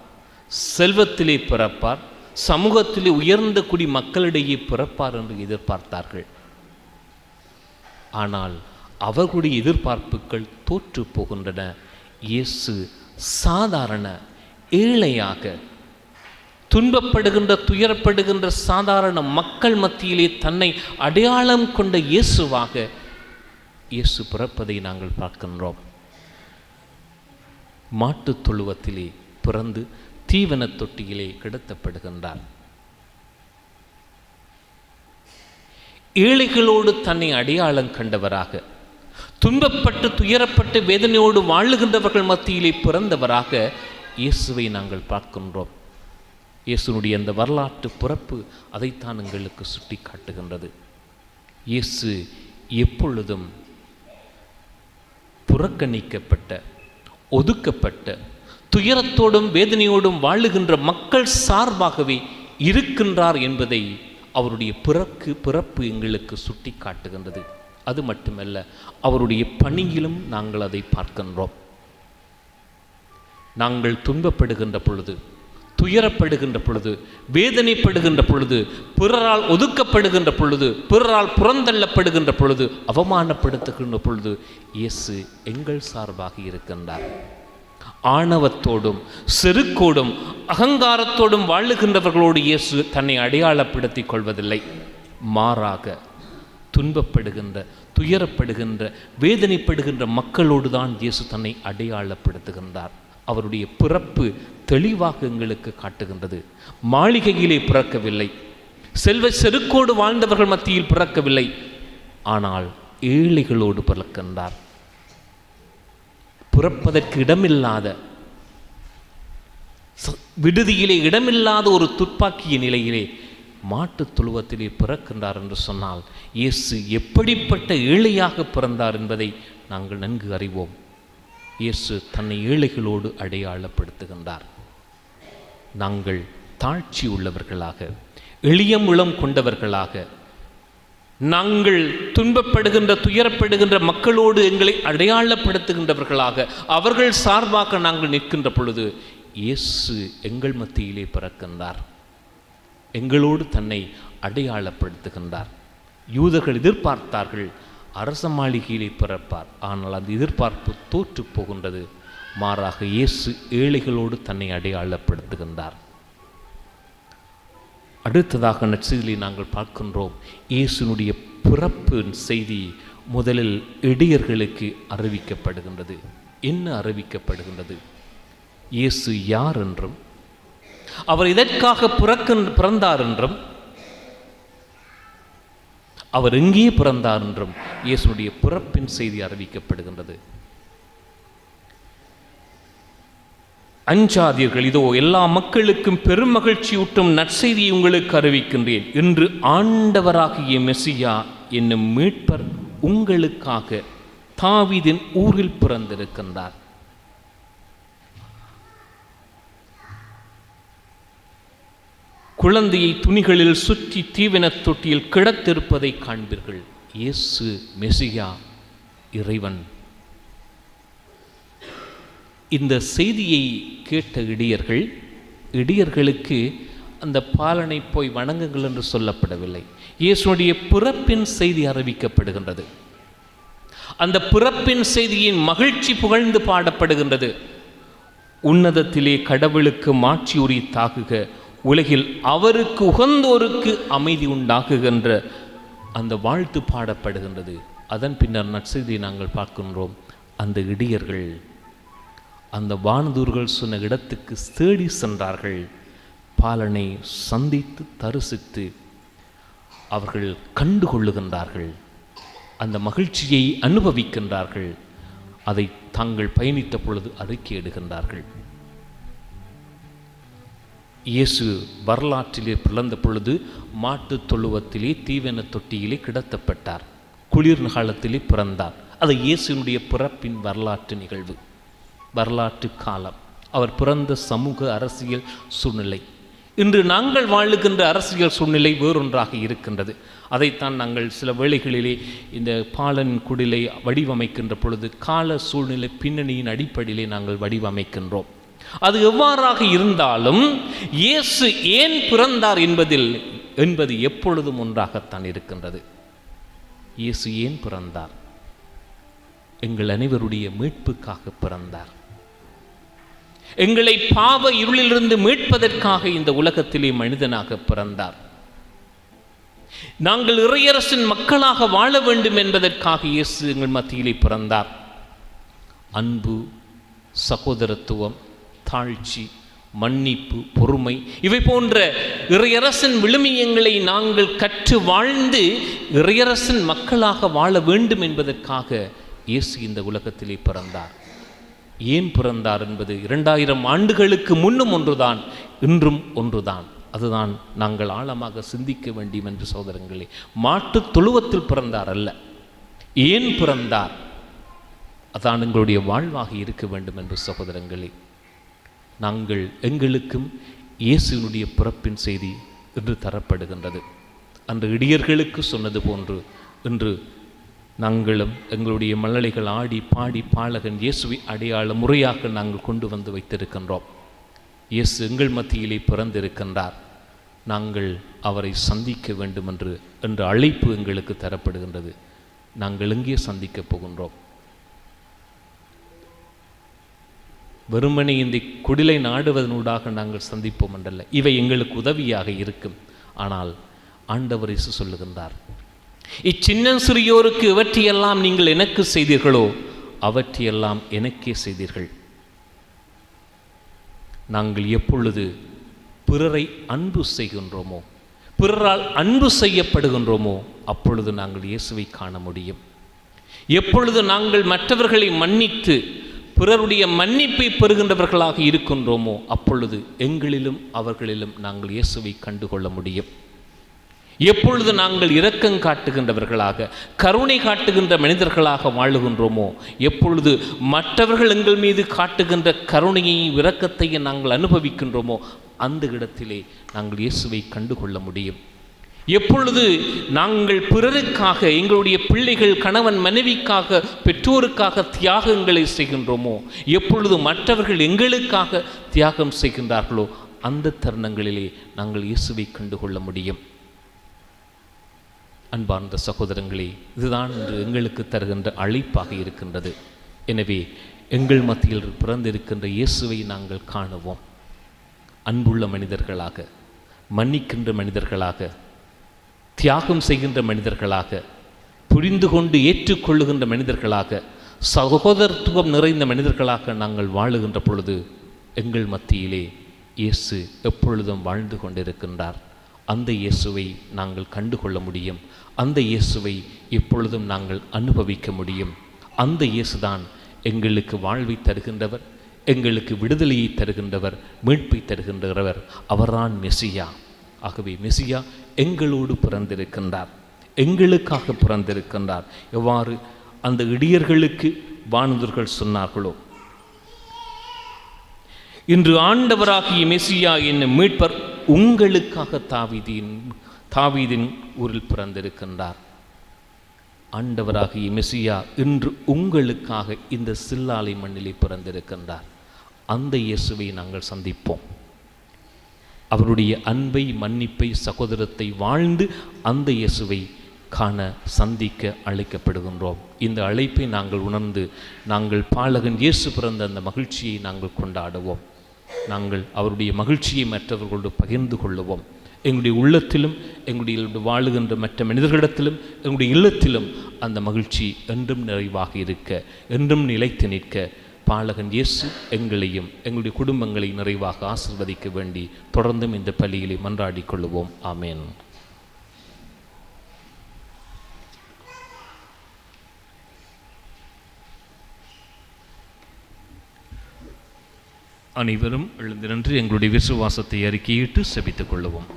செல்வத்திலே பிறப்பார், சமூகத்திலே உயர்ந்த குடி மக்களிடையே பிறப்பார் என்று எதிர்பார்த்தார்கள். ஆனால் அவர்களுடைய எதிர்பார்ப்புகள் தோற்று போகின்றன. இயேசு சாதாரண ஏழையாக, துன்பப்படுகின்ற துயரப்படுகின்ற சாதாரண மக்கள் மத்தியிலே தன்னை அடையாளம் கொண்ட இயேசுவாக இயேசு பிறப்பதை நாங்கள் பார்க்கின்றோம். மாட்டுத் தொழுவத்திலே பிறந்து தீவன தொட்டியிலே கிடத்தப்படுகின்றார். ஏழைகளோடு தன்னை அடையாளம் கண்டவராக, துன்பப்பட்டு துயரப்பட்டு வேதனையோடு வாழுகின்றவர்கள் மத்தியிலே பிறந்தவராக இயேசுவை நாங்கள் பார்க்கின்றோம். இயேசுனுடைய அந்த வரலாற்று பிறப்பு அதைத்தான் எங்களுக்கு சுட்டி காட்டுகின்றது. இயேசு எப்பொழுதும் புறக்கணிக்கப்பட்ட, ஒதுக்கப்பட்ட, துயரத்தோடும் வேதனையோடும் வாழுகின்ற மக்கள் சார்பாகவே இருக்கின்றார் என்பதை அவருடைய பிறப்பு எங்களுக்கு சுட்டி காட்டுகின்றது. அது மட்டுமல்ல, அவருடைய பணியிலும் நாங்கள் அதை பார்க்கின்றோம். நாங்கள் துன்பப்படுகின்ற பொழுது, துயரப்படுகின்ற பொழுது, வேதனைப்படுகின்ற பொழுது, பிறரால் ஒதுக்கப்படுகின்ற பொழுது, பிறரால் புறந்தள்ளப்படுகின்ற பொழுது, அவமானப்படுத்துகின்ற பொழுது இயேசு எங்கள் சார்பாக இருக்கின்றார். ஆணவத்தோடும் செருக்கோடும் அகங்காரத்தோடும் வாழுகின்றவர்களோடு இயேசு தன்னை அடையாளப்படுத்திக் கொள்வதில்லை. மாறாக துன்பப்படுகின்ற, துயரப்படுகின்ற, வேதனைப்படுகின்ற மக்களோடு தான் இயேசு தன்னை அடையாளப்படுத்துகின்றார். அவருடைய பிறப்பு தெளிவாக எங்களுக்கு காட்டுகின்றது. மாளிகையிலே பிறக்கவில்லை, செல்வ செருக்கோடு வாழ்ந்தவர்கள் மத்தியில் பிறக்கவில்லை, ஆனால் ஏழைகளோடு பிறக்கின்றார். பிறப்பதற்கு இடமில்லாத, விடுதியிலே இடமில்லாத ஒரு துப்பாக்கிய நிலையிலே மாட்டுத் தொழுவத்திலே பிறக்கின்றார் என்று சொன்னால் இயேசு எப்படிப்பட்ட ஏழையாக பிறந்தார் என்பதை நாங்கள் நன்கு அறிவோம். இயேசு தன்னை ஏழைகளோடு அடையாளப்படுத்துகின்றார். நாங்கள் தாழ்ச்சி உள்ளவர்களாக, எளிய உளம் கொண்டவர்களாக, நாங்கள் துன்பப்படுகின்ற துயரப்படுகின்ற மக்களோடு எங்களை அடையாளப்படுத்துகின்றவர்களாக, அவர்கள் சார்பாக நாங்கள் நிற்கின்ற பொழுது இயேசு எங்கள் மத்தியிலே பிறக்கின்றார். எங்களோடு தன்னை அடையாளப்படுத்துகின்றார். யூதர்கள் எதிர்பார்த்தார்கள் அரச மாளிகையிலே பிறப்பார். ஆனால் அந்த எதிர்பார்ப்பு தோற்று போகின்றது. மாறாக இயேசு ஏழைகளோடு தன்னை அடையாளப்படுத்துகின்றார். அடுத்ததாக நற்செய்தியை நாங்கள் பார்க்கின்றோம். இயேசுனுடைய பிறப்பின் செய்தி முதலில் இடையர்களுக்கு அறிவிக்கப்படுகின்றது. என்ன அறிவிக்கப்படுகின்றது? இயேசு யார் என்றும், அவர் இதற்காக பிறந்தார் என்றும், அவர் எங்கே பிறந்தார் என்றும் இயேசுடைய பிறப்பின் செய்தி அறிவிக்கப்படுகின்றது. அஞ்சாதீர்கள், இதோ எல்லா மக்களுக்கும் பெரும் மகிழ்ச்சியூட்டும் நற்செய்தியை உங்களுக்கு அறிவிக்கின்றேன். இன்று ஆண்டவராகிய மெசியா என்னும் மீட்பர் உங்களுக்காக தாவீதின் ஊரில் பிறந்திருக்கின்றார். குழந்தையை துணிகளில் சுற்றி தீவன தொட்டியில் கிடத்திருப்பதை காண்பீர்கள். இயேசு மெசியா, இறைவன். இந்த செய்தியை கேட்ட இடியர்களுக்கு அந்த பாலனை போய் வணங்குங்கள் என்று சொல்லப்படவில்லை. இயேசுடைய பிறப்பின் செய்தி அறிவிக்கப்படுகின்றது. அந்த பிறப்பின் செய்தியின் மகிழ்ச்சி புகழ்ந்து பாடப்படுகின்றது. உன்னதத்திலே கடவுளுக்கு மாட்சி உரித்தாகுக, உலகில் அவருக்கு உகந்தோருக்கு அமைதி உண்டாகுகின்ற அந்த வாழ்த்து பாடப்படுகின்றது. அதன் பின்னர் நற்செய்தியை நாங்கள் பார்க்கின்றோம். அந்த இடியர்கள் அந்த வானதூர்கள் சொன்ன இடத்துக்கு தேடி சென்றார்கள். பாலனை சந்தித்து தரிசித்து அவர்கள் கண்டுகொள்ளுகின்றார்கள். அந்த மகிழ்ச்சியை அனுபவிக்கின்றார்கள். அதை தாங்கள் பயணித்த பொழுது அறிக்கையிடுகின்றார்கள். இயேசு வரலாற்றிலே பிறந்த பொழுது மாட்டுத் தொழுவத்திலே தீவன தொட்டியிலே கிடத்தப்பட்டார். குளிர் காலத்திலே பிறந்தார். அது இயேசுனுடைய பிறப்பின் வரலாற்று நிகழ்வு, வரலாற்று காலம். அவர் பிறந்த சமூக அரசியல் சூழ்நிலை. இன்று நாங்கள் வாழுகின்ற அரசியல் சூழ்நிலை வேறொன்றாக இருக்கின்றது. அதைத்தான் நாங்கள் சில வேளைகளிலே இந்த பாலன் குடிலை வடிவமைக்கின்ற பொழுது கால சூழ்நிலை பின்னணியின் அடிப்படையிலே நாங்கள் வடிவமைக்கின்றோம். அது எவ்வாறாக இருந்தாலும் இயேசு ஏன் பிறந்தார் என்பது எப்பொழுதும் ஒன்றாகத்தான் இருக்கின்றது. இயேசு ஏன் பிறந்தார்? எங்கள் அனைவருடைய மீட்புக்காக பிறந்தார். எங்களை பாவ இருளிலிருந்து மீட்பதற்காக இந்த உலகத்திலே மனிதனாக பிறந்தார். நாங்கள் இறையரசின் மக்களாக வாழ வேண்டும் என்பதற்காக இயேசு எங்கள் மத்தியிலே பிறந்தார். அன்பு, சகோதரத்துவம், தாழ்ச்சி, மன்னிப்பு, பொறுமை, இவை போன்ற இறையரசின் விழுமியங்களை நாங்கள் கற்று வாழ்ந்து இறையரசின் மக்களாக வாழ வேண்டும் என்பதற்காக இயேசு இந்த உலகத்திலே பிறந்தார். ஏன் பிறந்தார் என்பது 2000 ஆண்டுகளுக்கு முன்னும் ஒன்றுதான், இன்றும் ஒன்றுதான். அதுதான் நாங்கள் ஆழமாக சிந்திக்க வேண்டும் என்று சகோதரங்களே. மாட்டுத் தொழுவத்தில் பிறந்தார் அல்ல, ஏன் பிறந்தார், அதான் எங்களுடைய வாழ்வாக இருக்க வேண்டும் என்று சகோதரங்களே. நாங்கள் எங்களுக்கும் இயேசுவினுடைய பிறப்பின் செய்தி இன்று தரப்படுகின்றது. அந்த இடியர்களுக்கு சொன்னது போன்று இன்று நாங்களும் எங்களுடைய மழலைகள் ஆடி பாடி பாலகன் இயேசுவை அடையாள முறையாக நாங்கள் கொண்டு வந்து வைத்திருக்கின்றோம். இயேசு எங்கள் மத்தியிலே பிறந்திருக்கின்றார். நாங்கள் அவரை சந்திக்க வேண்டும் என்ற அழைப்பு எங்களுக்கு தரப்படுகின்றது. நாங்கள் எங்கே சந்திக்கப் போகின்றோம்? வெறுமனே இந்த குடிலை நாடுவதனூடாக நாங்கள் சந்திப்போம் என்றல்ல. இவை எங்களுக்கு உதவியாக இருக்கும். ஆனால் ஆண்டவர் இயேசு சொல்லுகின்றார், இச்சின்ன சிறியோருக்கு எவற்றையெல்லாம் நீங்கள் எனக்கு செய்தீர்களோ அவற்றையெல்லாம் எனக்கே செய்தீர்கள். நாங்கள் எப்பொழுது பிறரை அன்பு செய்கின்றோமோ, பிறரால் அன்பு செய்யப்படுகின்றோமோ, அப்பொழுது நாங்கள் இயேசுவை காண முடியும். எப்பொழுது நாங்கள் மற்றவர்களை மன்னித்து பிறருடைய மன்னிப்பை பெறுகின்றவர்களாக இருக்கின்றோமோ, அப்பொழுது எங்களிலும் அவர்களிலும் நாங்கள் இயேசுவை கண்டுகொள்ள முடியும். எப்பொழுது நாங்கள் இரக்கம் காட்டுகின்றவர்களாக, கருணை காட்டுகின்ற மனிதர்களாக வாழுகின்றோமோ, எப்பொழுது மற்றவர்கள் எங்கள் மீது காட்டுகின்ற கருணையையும் இரக்கத்தையும் நாங்கள் அனுபவிக்கின்றோமோ, அந்த இடத்திலே நாங்கள் இயேசுவை கண்டுகொள்ள முடியும். எப்பொழுது நாங்கள் பிறருக்காக, எங்களுடைய பிள்ளைகள், கணவன் மனைவிக்காக, பெற்றோருக்காக தியாகங்களை செய்கின்றோமோ, எப்பொழுது மற்றவர்கள் எங்களுக்காக தியாகம் செய்கின்றார்களோ, அந்த தருணங்களிலே நாங்கள் இயேசுவை கண்டுகொள்ள முடியும். அன்பார்ந்த சகோதரங்களே, இதுதான் இன்று எங்களுக்கு தருகின்ற அழைப்பாக இருக்கின்றது. எனவே எங்கள் மத்தியில் பிறந்திருக்கின்ற இயேசுவை நாங்கள் காணுவோம். அன்புள்ள மனிதர்களாக, மன்னிக்கின்ற மனிதர்களாக, தியாகம் செய்கின்ற மனிதர்களாக, புரிந்து கொண்டு ஏற்றுக்கொள்ளுகின்ற மனிதர்களாக, சகோதரத்துவம் நிறைந்த மனிதர்களாக நாங்கள் வாழுகின்ற பொழுது எங்கள் மத்தியிலே இயேசு எப்பொழுதும் வாழ்ந்து கொண்டிருக்கின்றார். அந்த இயேசுவை நாங்கள் கண்டுகொள்ள முடியும். அந்த இயேசுவை எப்பொழுதும் நாங்கள் அனுபவிக்க முடியும். அந்த இயேசுதான் எங்களுக்கு வாழ்வை தருகின்றவர், எங்களுக்கு விடுதலையை தருகின்றவர், மீட்பை தருகின்றவர். அவர்தான் மெசியா. ஆகவே மெசியா எங்களோடு பிறந்திருக்கின்றார், எங்களுக்காக பிறந்திருக்கின்றார். எவ்வாறு அந்த இடியர்களுக்கு வானதூதர்கள் சொன்னார்களோ, இன்று ஆண்டவராகிய மெசியா என்னும் மீட்பர் உங்களுக்காக தாவீதின் ஊரில் பிறந்திருக்கின்றார். ஆண்டவராகிய மெசியா இன்று உங்களுக்காக இந்த சில்லாலை மண்ணிலே பிறந்திருக்கின்றார். அந்த இயேசுவை நாங்கள் சந்திப்போம். அவருடைய அன்பை, மன்னிப்பை, சகோதரத்தை வாழ்ந்து அந்த இயேசுவை காண, சந்திக்க அழைக்கப்படுகின்றோம். இந்த அழைப்பை நாங்கள் உணர்ந்து நாங்கள் பாலகன் இயேசு பிறந்த அந்த மகிழ்ச்சியை நாங்கள் கொண்டாடுவோம். நாங்கள் அவருடைய மகிழ்ச்சியை மற்றவர்களோடு பகிர்ந்து கொள்ளுவோம். எங்களுடைய உள்ளத்திலும், எங்களுடைய வாழுகின்ற மற்ற மனிதர்களிடத்திலும், எங்களுடைய இல்லத்திலும் அந்த மகிழ்ச்சி என்றும் நிறைவாக இருக்க, என்றும் நிலைத்து நிற்க பாலகன் இயேசு எங்களையும் எங்களுடைய குடும்பங்களை நிறைவாக ஆசீர்வதிக்க வேண்டி தொடர்ந்தும் இந்த பலியிலே மன்றாடிக் கொள்ளுவோம். ஆமேன். அனைவரும் எழுந்து நின்று எங்களுடைய விசுவாசத்தை அறிக்கையிட்டு செபித்துக் கொள்ளுவோம்.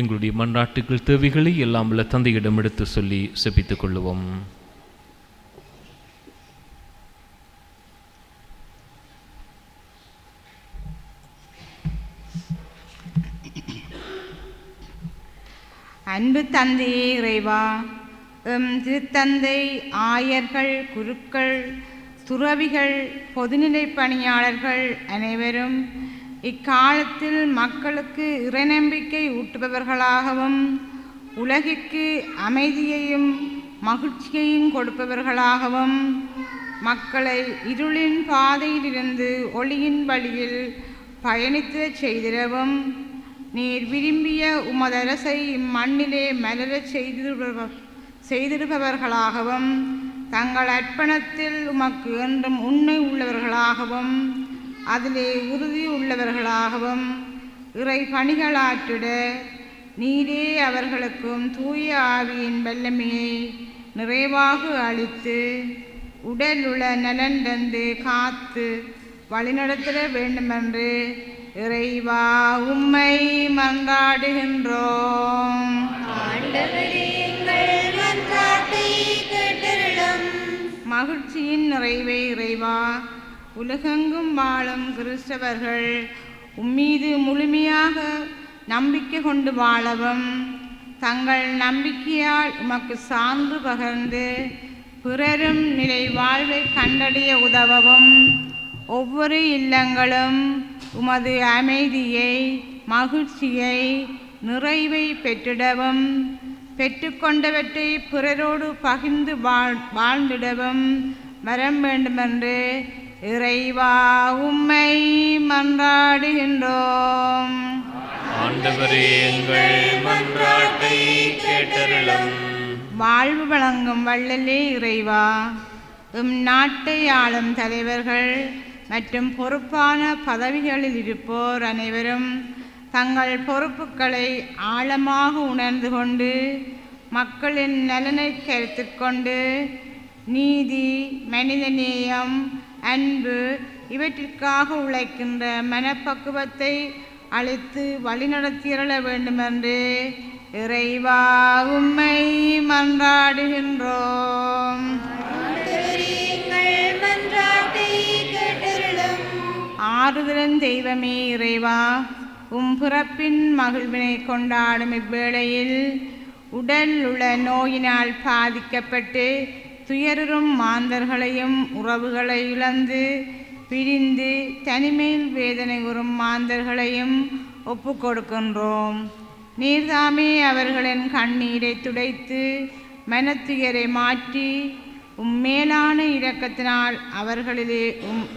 எங்களுடைய மன்றாட்டுகள் தேவைகளை எல்லாம் உள்ள தந்தையிடம் எடுத்து சொல்லி செபித்துக் கொள்ளுவோம். அன்பு தந்தையே இறைவா, திருத்தந்தை, ஆயர்கள், குருக்கள், துறவிகள், பொதுநிலை பணியாளர்கள் அனைவரும் இக்காலத்தில் மக்களுக்கு இறைநம்பிக்கை ஊட்டுபவர்களாகவும் உலகிற்கு அமைதியையும் மகிழ்ச்சியையும் கொடுப்பவர்களாகவும் மக்களை இருளின் பாதையிலிருந்து ஒளியின் வழியில் பயணித்து செய்திடவும் நீர் விரும்பிய உமதரசை இம்மண்ணிலே மலரச் செய்திருப்பவர்களாகவும் தங்கள் அர்ப்பணத்தில் உமக்கு என்றும் உண்மை உள்ளவர்களாகவும் அதிலே உறுதி உள்ளவர்களாகவும் இறை பணிகளாற்றிட நீரே அவர்களுக்கும் தூய ஆவியின் வல்லமையை நிறைவாக அளித்து உடலுள்ள நலன் தந்து காத்து வழிநடத்திட வேண்டுமென்று இறைவா உம்மை மன்றாடுகின்றோம். மகிழ்ச்சியின் நிறைவே இறைவா, உலகெங்கும் வாழும் கிறிஸ்தவர்கள் உம்மீது முழுமையாக நம்பிக்கை கொண்டு வாழவும் தங்கள் நம்பிக்கையால் உமக்கு சான்று பகர்ந்து பிறரும் நிலை வாழ்வை கண்டடைய உதவவும் ஒவ்வொரு இல்லங்களும் உமது அமைதியை, மகிழ்ச்சியை, நிறைவை பெற்றிடவும் பெற்றுக்கொண்டவற்றை பிறரோடு பகிர்ந்து வாழ்ந்திடவும் வரம் வேண்டுமென்று இறைவா உம்மை மன்றாடுகின்றோம். ஆண்டவரே, எங்கள் மன்றாட்டை கேட்டருளும். வாழ்வு வழங்கும் வள்ளலே இறைவா, நாட்டை ஆளும் தலைவர்கள் மற்றும் பொறுப்பான பதவிகளில் இருப்போர் அனைவரும் தங்கள் பொறுப்புகளை ஆழமாக உணர்ந்து கொண்டு மக்களின் நலனை கருத்தில் கொண்டு நீதி, மனிதநேயம், அன்பு இவற்றிற்காக உழைக்கின்ற மனப்பக்குவத்தை அளித்து வழிநடத்தியருள வேண்டுமென்று இறைவா உம்மை மன்றாடுகின்றோம். ஆறுதலின் தெய்வமே இறைவா, பிறப்பின் மகிழ்வினை கொண்டாடும் இவ்வேளையில் உடல் உள்ள நோயினால் பாதிக்கப்பட்டு துயரும் மாந்தர்களையும் உறவுகளை இழந்து பிரிந்து தனிமையில் வேதனை கூறும் மாந்தர்களையும் ஒப்பு கொடுக்கின்றோம். நீர்தாமே அவர்களின் கண்ணீரை துடைத்து மனத்துயரை மாற்றி மேலான இரக்கத்தினால் அவர்களிலே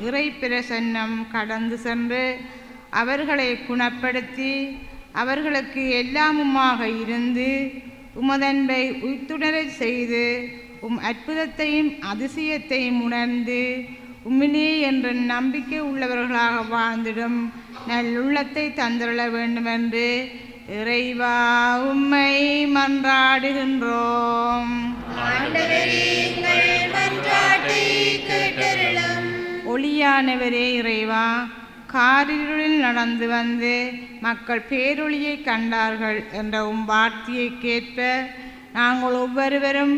இறை பிரசன்னம் கடந்து சென்று அவர்களை குணப்படுத்தி அவர்களுக்கு எல்லாமுமாக இருந்து உமதன்பை உய்த்துணரச் செய்து அற்புதத்தையும் அதிசயத்தையும் உணர்ந்து உம்மிலே என்ற நம்பிக்கை உள்ளவர்களாக வாழ்ந்திடும் நல்லுள்ளத்தை தந்துள்ள வேண்டுமென்று இறைவா உம்மை மன்றாடுகின்றோம். ஒளியானவரே இறைவா, காரிருளில் நடந்து வந்து மக்கள் பேரொளியை கண்டார்கள் என்ற வார்த்தையை கேட்ப நாங்கள் ஒவ்வொருவரும்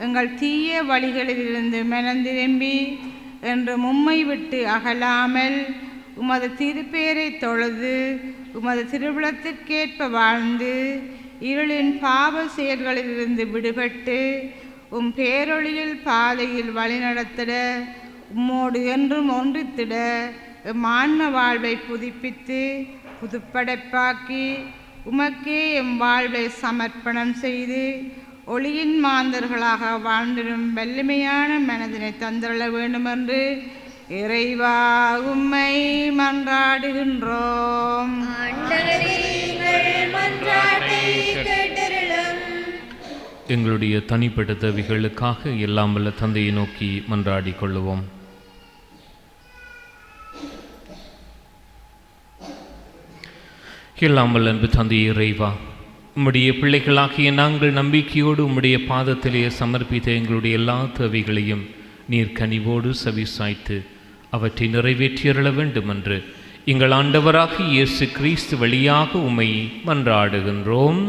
எங்கள் தீய வழிகளிலிருந்து மனந்திரும்பி என்று உம்மை விட்டு அகலாமல் உமது திருப்பேரை தொழுது உமது திருவிழத்திற்கேற்ப வாழ்ந்து இருளின் பாவ செயல்களிலிருந்து விடுபட்டு பேரொளியில் பாதையில் வழிநடத்திட உம்மோடு என்றும் ஒன்றித்திட ஆன்ம வாழ்வை புதுப்பித்து புதுப்படைப்பாக்கி உமக்கே வாழ்வை சமர்ப்பணம் செய்து ஒளியின் மாந்தர்களாக வாழ்ந்திடும் வலிமையான மனதினை தந்துள்ள வேண்டுமென்று இறைவா உம்மை மன்றாடுகின்றோம். எங்களுடைய தனிப்பட்ட தேவைகளுக்காக எல்லாம் வல்ல தந்தையை நோக்கி மன்றாடி கொள்ளுவோம். எல்லாம் வல்ல அன்பு தந்தையே இறைவா, உம்முடைய பிள்ளைகளாகிய நாங்கள் நம்பிக்கையோடு உம்முடைய பாதத்திலே சமர்ப்பித்த எங்களுடைய எல்லா தேவைகளையும் நீர் கனிவோடு செவிசாய்த்து அவற்றை நிறைவேற்றியருள வேண்டும் என்று எங்கள் ஆண்டவராக இயேசு கிறிஸ்து வழியாக உம்மை மன்றாடுகின்றோம்.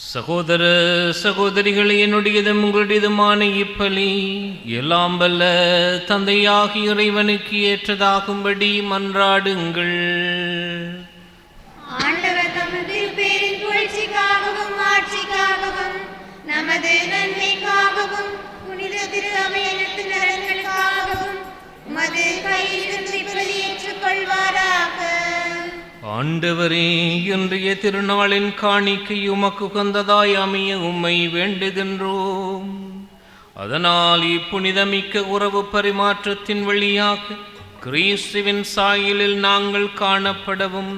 சகோதர சகோதரிகளே, என்னுடையதும் உங்களுடையதுமான இப்பலி எல்லாம் வல்ல தந்தையாகிய இறைவனுக்கு ஏற்றதாகும்படி மன்றாடுங்கள். ஆண்டவர் தமது திருப்பேரின் புகழ்ச்சிக்காகவும் ஆட்சிக்காகவும் நமது நன்மைக்காகவும் புனித திரு அவையனத்து நலன்களுக்காகவும் உமது கையிலிருந்து இப்பலி ஏற்றுக்கொள்வாராக. ஆண்டவரே, இன்றைய திருநாளின் காணிக்கை உமக்கு உகந்ததாய் அமைய உம்மை வேண்டுகின்றோம். அதனால் இப்புனிதமிக்க உறவு பரிமாற்றத்தின் வழியாக கிறிஸ்துவின் சாயலில் நாங்கள் காணப்படவும்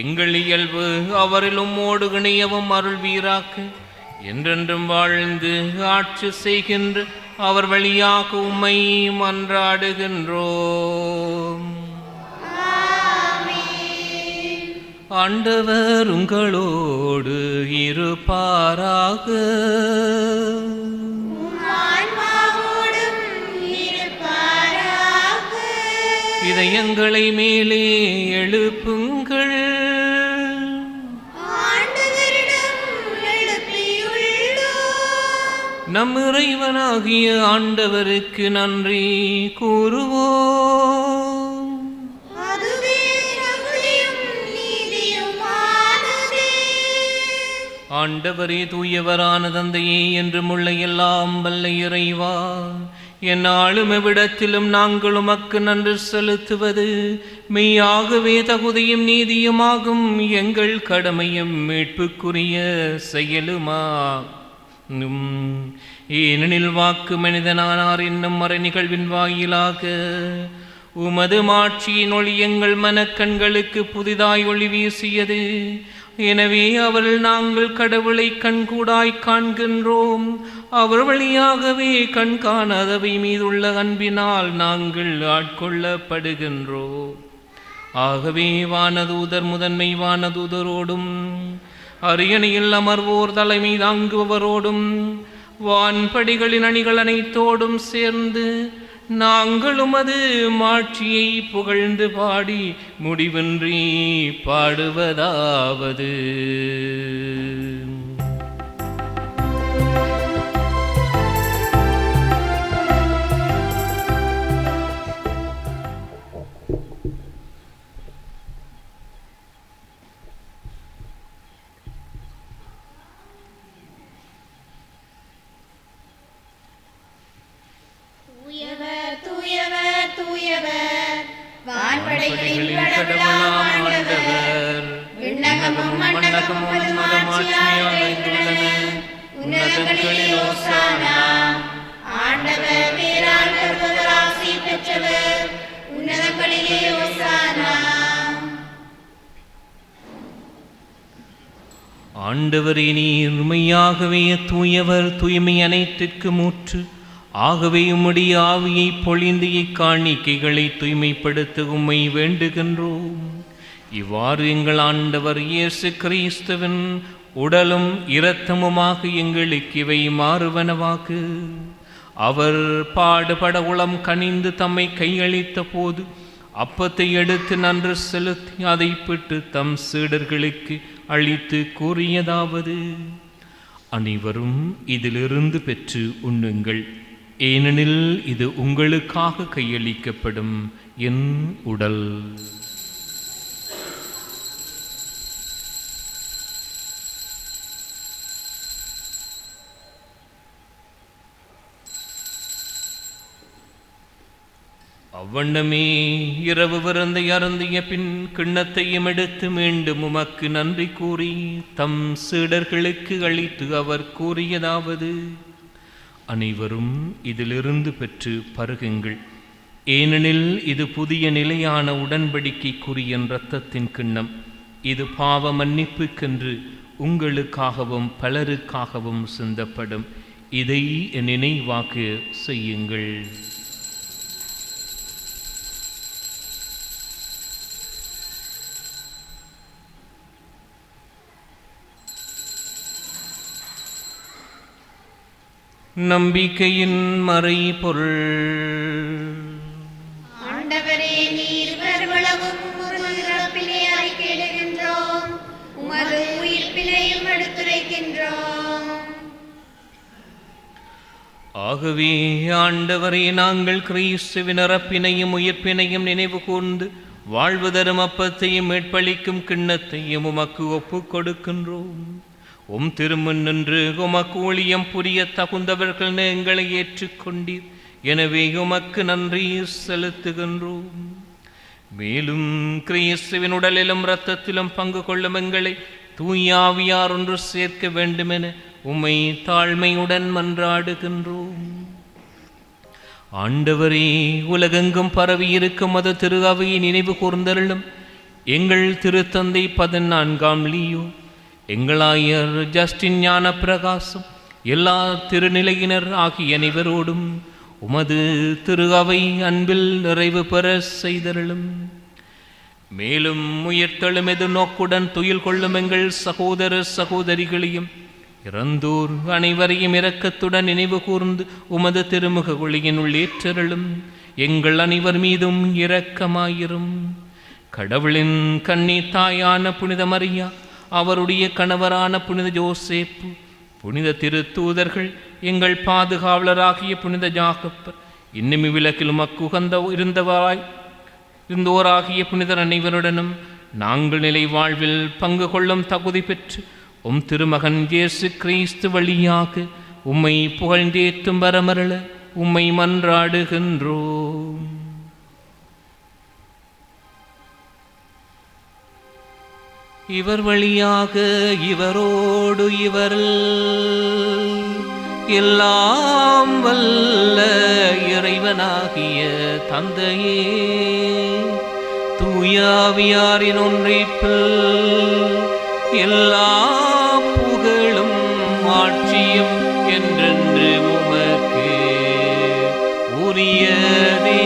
எங்கள் இயல்பு அவரிலும் ஓடு இணையவும் அருள்வீராக. என்றென்றும் வாழ்ந்து ஆட்சி செய்கின்ற அவர் வழியாக உம்மை மன்றாடுகின்றோம். ஆண்டவர் உங்களோடு இருப்பாராக. இதயங்களை மேலே எழுப்புங்கள். நம் இறைவனாகிய ஆண்டவருக்கு நன்றி கூறுவோம். ஆண்டவரே, தூயவரான தந்தையே, என்றும் உள்ள எல்லாம் வல்ல இறைவா, என்னாலும் எவ்விடத்திலும் நாங்கள் உமக்கு நன்றி செலுத்துவது மெய்யாகவே தகுதியும் நீதியுமாகும். எங்கள் கடமையும் மீட்புக்குரிய செயலுமாகும். ஏனெனில் வாக்கு மனிதனானார் என்னும் மறை நிகழ்வின் வாயிலாக உமது மாட்சியின் ஒளி எங்கள் மனக்கண்களுக்கு புதிதாய் ஒளி வீசியது. எனவே அவர்கள் நாங்கள் கடவுளை கண்கூடாய் காண்கின்றோம். அவர் வழியாகவே கண் காணாதவை மீதுள்ள அன்பினால் நாங்கள் ஆட்கொள்ளப்படுகின்றோம். ஆகவே வானதூதர் முதன்மை வானதூதரோடும் அரியணையில் அமர்வோர் தலைமை தாங்குபவரோடும் வான்படிகளின் அணிகள் அனைத்தோடும் சேர்ந்து நாங்களும் அது மாட்சியை புகழ்ந்து பாடி முடிவின்றி பாடுவதாவது: வான்படைகளின் கடவுளாம் ஆண்டவர், விண்ணகமும் மண்ணகமும் மதமாட்சியால் நிறைந்துள்ளன. உன்னதங்களில் ஓசானா. ஆண்டவர் பேரால் வருபவர் ஆசி பெற்றவர். உன்னதங்களிலே ஓசானா. ஆண்டவரே, நீர் உண்மையாகவே தூயவர், தூய்மை அனைத்திற்கு மூற்று. ஆகவே உம்முடைய ஆவியை பொழிந்து இக்காணிக்கைகளை தூய்மைப்படுத்த உம்மை வேண்டுகின்றோம். இவ்வாறு எங்கள் ஆண்டவர் இயேசு கிறிஸ்துவின் உடலும் இரத்தமுமாக எங்களுக்கு இவை மாறுவனவாக. அவர் பாடுபட உளம் கனிந்து தம்மை கையளித்த போது அப்பத்தை எடுத்து நன்று செலுத்தி அதை பிட்டு தம் சீடர்களுக்கு அளித்து கூறியதாவது: அனைவரும் இதிலிருந்து பெற்று உண்ணுங்கள், ஏனெனில் இது உங்களுக்காக கையளிக்கப்படும் என் உடல். அவ்வண்ணமே இரவு விருந்தை அருந்திய பின் கிண்ணத்தையும் எடுத்து மீண்டும் உமக்கு நன்றி கூறி தம் சீடர்களுக்கு அளித்து அவர் கூறியதாவது: அனைவரும் இதிலிருந்து பெற்று பருகுங்கள், ஏனெனில் இது புதிய நிலையான உடன்படிக்கைக்குரிய இரத்தத்தின் கிண்ணம். இது பாவ மன்னிப்புக்கென்று உங்களுக்காகவும் பலருக்காகவும் சிந்தப்படும். இதை என் நினைவாக செய்யுங்கள். நம்பிக்கையின் மறைபொருள். ஆண்டவரே, நீர் வருவளவும் உமது இறப்பினை அறிக்கையிடுகின்றோம், உமது உயிர்ப்பினையும் எடுத்துரைக்கின்றோம். ஆகவே ஆண்டவரே, நாங்கள் கிறிஸ்துவின் இறப்பினையும் உயிர்ப்பினையும் நினைவு கூர்ந்து வாழ்வு தரும் அப்பத்தையும் மீட்பளிக்கும் கிண்ணத்தையும் உமக்கு ஒப்புக் கொடுக்கின்றோம். உம் திருமுன் நின்று உமக்கு ஊழியம் புரிய தகுந்தவர்கள் எங்களை ஏற்றுக்கொண்டீர். எனவே உமக்கு நன்றி செலுத்துகின்றோம். மேலும் கிறிஸ்துவின் உடலிலும் இரத்தத்திலும் பங்கு கொள்ளும் எங்களை தூயாவியார் ஒன்று சேர்க்க வேண்டுமென உம்மை தாழ்மையுடன் மன்றாடுகின்றோம். ஆண்டவரே, உலகெங்கும் பரவி இருக்கும் அது திரு அவையை நினைவு கூர்ந்தருளும். எங்கள் திருத்தந்தை 14ஆம் லியோ, எங்களாயர் ஜஸ்டின் ஞான பிரகாசம், எல்லா திருநிலையினர் ஆகிய அனைவரோடும் உமது திரு அவை அன்பில் நிறைவு பெற செய்தருளும். மேலும் உயிர்த்தெழும் எதிர்நோக்குடன் துயில் கொள்ளும் எங்கள் சகோதர சகோதரிகளையும் இறந்தோர் அனைவரையும் இரக்கத்துடன் நினைவு கூர்ந்து உமது திருமுக ஒளியின் உள்ளேற்றருளும். எங்கள் அனைவர் மீதும் இரக்கமாயிரும். கடவுளின் கன்னி தாயான புனித மரியா, அவருடைய கணவரான புனித யோசேப்பு, புனித திருத்தூதர்கள், எங்கள் பாதுகாவலராகிய புனித ஜாக்கப்பர், இன்னும் இவ்விலக்கில் உமக்கு உகந்த இருந்தோராகிய புனிதர் அனைவருடனும் நாங்கள் நிலை வாழ்வில் பங்கு கொள்ளும் தகுதி பெற்று உம் திருமகன் இயேசு கிறிஸ்து வழியாக உம்மை புகழ்ந்தேற்றும் வரமருள உம்மை மன்றாடுகின்றோம். இவர் வழியாக இவரோடு இவரில் எல்லாம் வல்ல இறைவனாகிய தந்தையே, தூயாவியாரின் ஒன்றிப்பில் எல்லா புகழும் ஆட்சியும் என்றென்று உமக்கு உரியதே.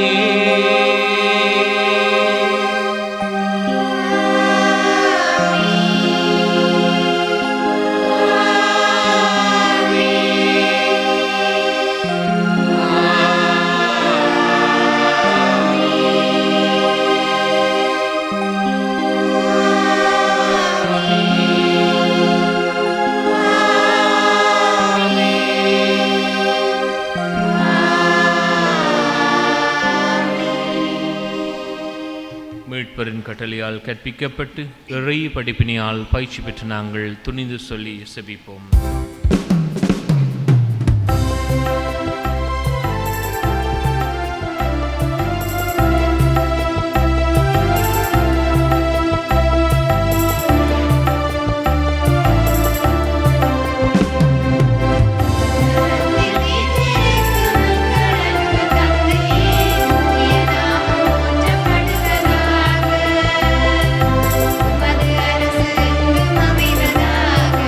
மீட்பரின் கட்டளையால் கற்பிக்கப்பட்டு இறை படிப்பினையால் பயிற்சி பெற்று நாங்கள் துணிந்து சொல்லி செபிப்போம். உமது அரசு அமைவதாக.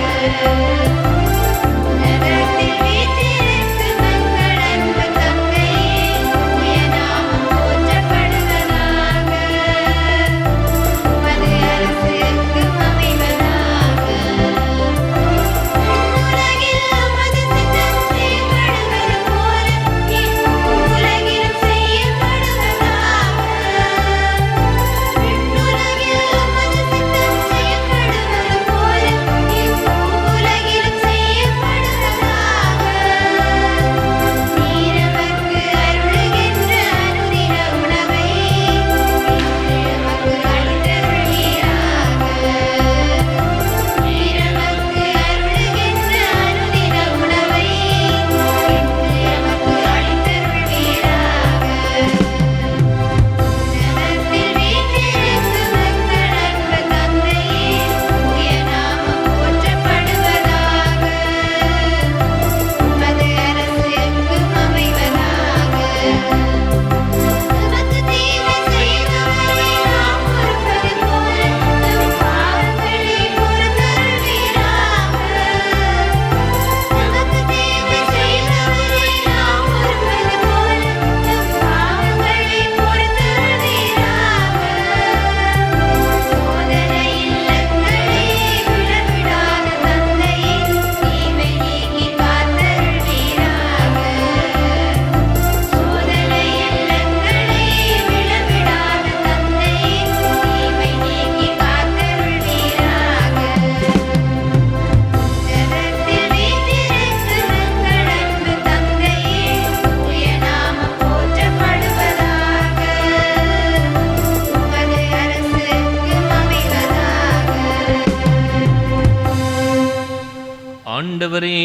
ஆண்டவரே,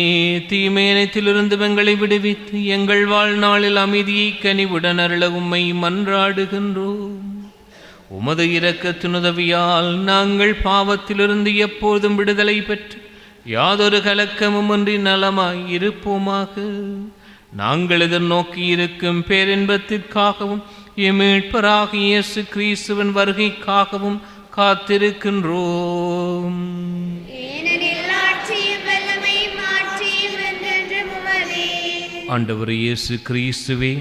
தீமையனைத்திலிருந்து எங்களை விடுவித்து எங்கள் வாழ்நாளில் அமைதியை கனிவுடன் அருள உம்மை மன்றாடுகின்றோம். உமது இரக்கத்தினுதவியால் நாங்கள் பாவத்திலிருந்து எப்போதும் விடுதலை பெற்று யாதொரு கலக்கமுமின்றி நலமாய் இருப்போமாக. நாங்கள் எதிர்நோக்கி இருக்கும் பேரின்பத்திற்காகவும் எம் மீட்பராகிய இயேசு கிறிஸ்துவின் வருகைக்காகவும் காத்திருக்கின்றோம். ஏனெனில் ஆட்சியும் வல்லமையும் மாட்சியும் என்றென்றும் உமதே. ஆண்டவர் இயேசு கிறிஸ்துவே,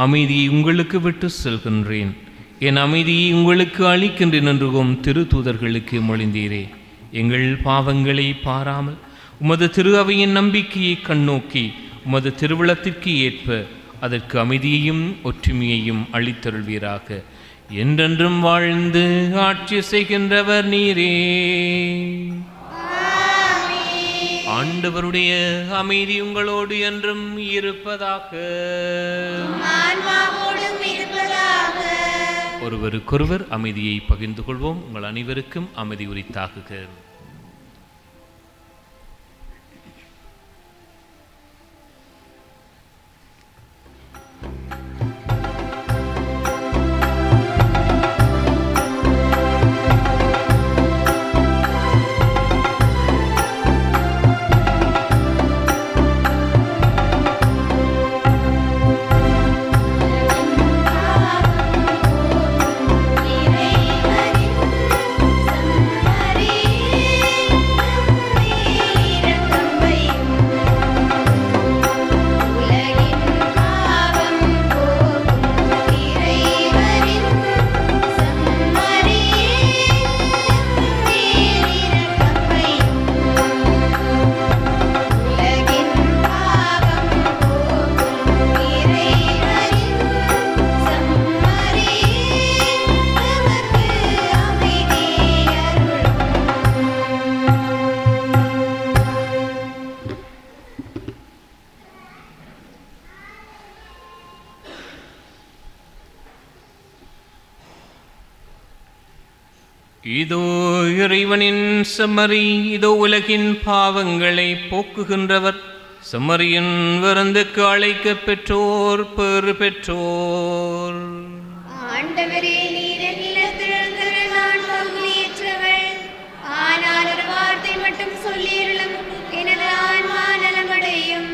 அமைதியை உங்களுக்கு விட்டு செல்கின்றேன், என் அமைதியை உங்களுக்கு அளிக்கின்றேன் என்றும் திருத்தூதர்களுக்கு மொழிந்தீரே. எங்கள் பாவங்களை பாராமல் உமது திரு அவையின் நம்பிக்கையை கண்ணோக்கி உமது திருவிழத்திற்கு ஏற்ப அதற்கு அமைதியையும் ஒற்றுமையையும் அளித்தருள்வீராக. என்றென்றும் வாழ்ந்து ஆட்சி செய்கின்றவர் நீரே. ஆண்டவருடைய அமைதி உங்களோடு என்றும் இருப்பதாக. ஆன்மாவோடும் இருப்பதாக. ஒருவருக்கொருவர் அமைதியை பகிர்ந்து கொள்வோம். உங்கள் அனைவருக்கும் அமைதி உரித்தாகுக. இதோ இறைவனின் செம்மறி, இதோ உலகின் பாவங்களை போக்குகின்றவர். செம்மறியின் விருந்துக்கு அழைக்கப் பெற்றோர் பேறு பெற்றோர். ஆண்டவரே, நீர் இல்லத்திலிருந்த நான் தகுதியற்றவள். ஆனால் ஒரு வார்த்தை மட்டும் சொல்லியருளும், எனது ஆன்மா நலமடையும்.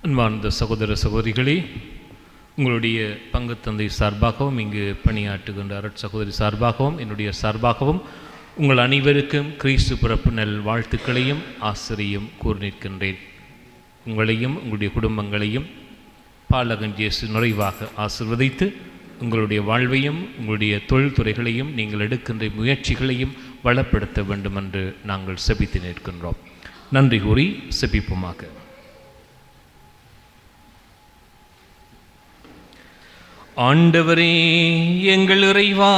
அன்பார்ந்த சகோதர சகோதரிகளே, உங்களுடைய பங்கு தந்தை சார்பாகவும் இங்கு பணியாற்றுகின்ற அருட் சகோதரி சார்பாகவும் என்னுடைய சார்பாகவும் உங்கள் அனைவருக்கும் கிறிஸ்து பிறப்பு நல் வாழ்த்துக்களையும் ஆசிரியும் கூறி நிற்கின்றேன். உங்களையும் உங்களுடைய குடும்பங்களையும் பாலகன் இயேசு நிறைவாக ஆசீர்வதித்து உங்களுடைய வாழ்வையும் உங்களுடைய தொழில்துறைகளையும் நீங்கள் எடுக்கின்ற முயற்சிகளையும் வளப்படுத்த வேண்டும் என்று நாங்கள் செபித்து நிற்கின்றோம். நன்றி கூறி செபிப்போமாக. ஆண்டவரே, எங்கள் இறைவா,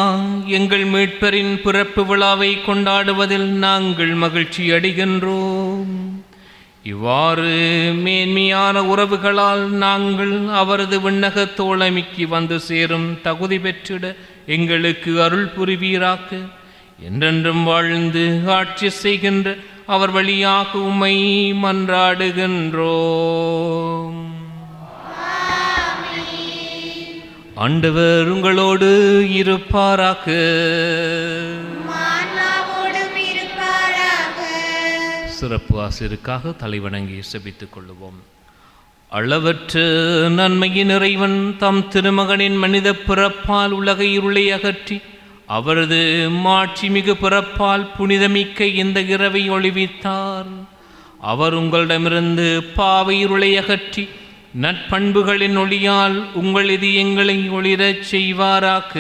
எங்கள் மீட்பரின் பிறப்பு விழாவை கொண்டாடுவதில் நாங்கள் மகிழ்ச்சி அடைகின்றோம். இவ்வாறு மேன்மையான உறவுகளால் நாங்கள் அவரது விண்ணக தோழமைக்கு வந்து சேரும் தகுதி பெற்றிட எங்களுக்கு அருள் புரிவீராக. என்றென்றும் வாழ்ந்து ஆட்சி செய்கின்ற அவர் வழியாக உம்மை மன்றாடுகின்றோம். ஆண்டவர் உங்களோடு இருப்பாராக. சிறப்பு ஆசிரியருக்காக தலைவணங்கி செபித்துக் கொள்ளுவோம். அளவற்ற நன்மையின் இறைவன் தம் திருமகனின் மனித பிறப்பால் உலகை இருளை அகற்றி அவரது மாட்சிமிகு பிறப்பால் புனிதமிக்க இந்த இரவை ஒளிவித்தார். அவர் உங்களிடமிருந்து பாவை இருளை அகற்றி நற்பண்புகளின் ஒளியால் உங்கள் இதயங்களை ஒளிரச் செய்வாராக.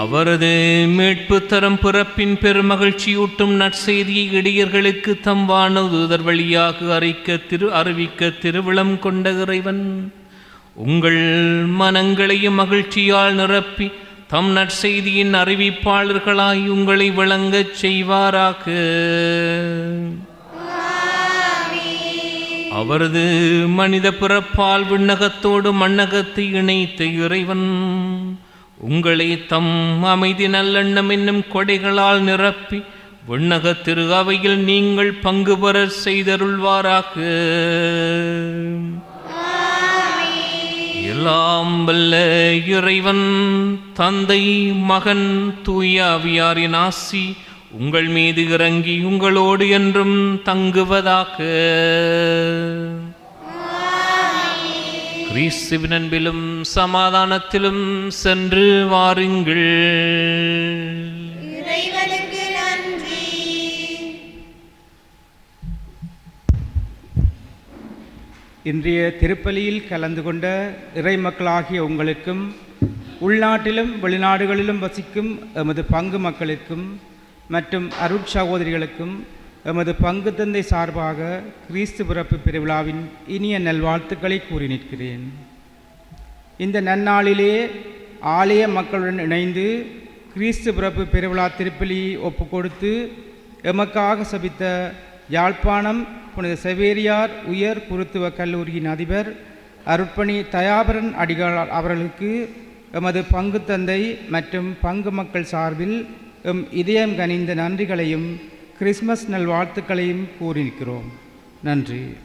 அவரது மீட்பு தரும் பிறப்பின் பெருமகிழ்ச்சியூட்டும் நற்செய்தியை இடையர்களுக்கு தம் வானதூதர் வழியாக அறிவிக்க திருவிழம் கொண்ட இறைவன் உங்கள் மனங்களையும் மகிழ்ச்சியால் நிரப்பி தம் நற்செய்தியின் அறிவிப்பாளர்களாய் உங்களை விளங்கச் செய்வாராக. அவரது மனித பிறப்பால் விண்ணகத்தோடு மண்ணகத்தை இணைத்த இறைவன் உங்களை தம் அமைதி நல்லெண்ணம் என்னும் கொடைகளால் நிரப்பி விண்ணக திரு அவையில் நீங்கள் பங்கு பெற செய்தருள்வாராக. எல்லாம் வல்ல இறைவன் தந்தை, மகன், தூய ஆவியாரின் ஆசி உங்கள் மீது இறங்கி உங்களோடு என்றும் தங்குவதாக. கிறிஸ்துவின் அன்பிலும் சமாதானத்திலும் சென்று வாருங்கள். இறைவனுக்கு நன்றி. இன்றைய திருப்பலியில் கலந்து கொண்ட இறை மக்களாகிய உங்களுக்கும் உள்நாட்டிலும் வெளிநாடுகளிலும் வசிக்கும் எமது பங்கு மக்களுக்கும் மற்றும் அருட் சகோதரிகளுக்கும் எமது பங்கு தந்தை சார்பாக கிறிஸ்து பிறப்பு பெருவிழாவின் இனிய நல்வாழ்த்துக்களை கூறி நிற்கிறேன். இந்த நன்னாளிலே ஆலய மக்களுடன் இணைந்து கிறிஸ்து பிறப்பு பெருவிழா திருப்பலியை ஒப்புக்கொடுத்து எமக்காக சபித்த யாழ்ப்பாணம் புனித செவேரியார் உயர் குருத்துவ கல்லூரியின் அதிபர் அருட்பணி தயாபரன் அடிகளார் அவர்களுக்கு எமது பங்கு தந்தை மற்றும் பங்கு மக்கள் சார்பில் எம் இதயம் கனிந்த நன்றிகளையும் கிறிஸ்மஸ் நல்வாழ்த்துக்களையும் கூறியிருக்கிறோம். நன்றி. ஆமென்.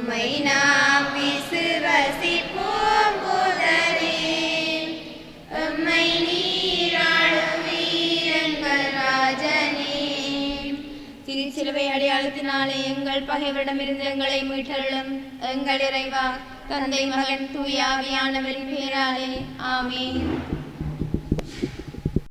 உம்மை நாம் விசுவசிப்போம் போதரே. உம்மை நீராளும் வீரங்கள் ராஜனே. திருச்சிலுவை அடையாளத்தினாலே எங்கள் பகைவரிடமிருந்து எங்களை மீட்டருளும் எங்கள் இறைவா. தந்தை மகன் தூய ஆவியானவரின் பேராலே ஆமென்.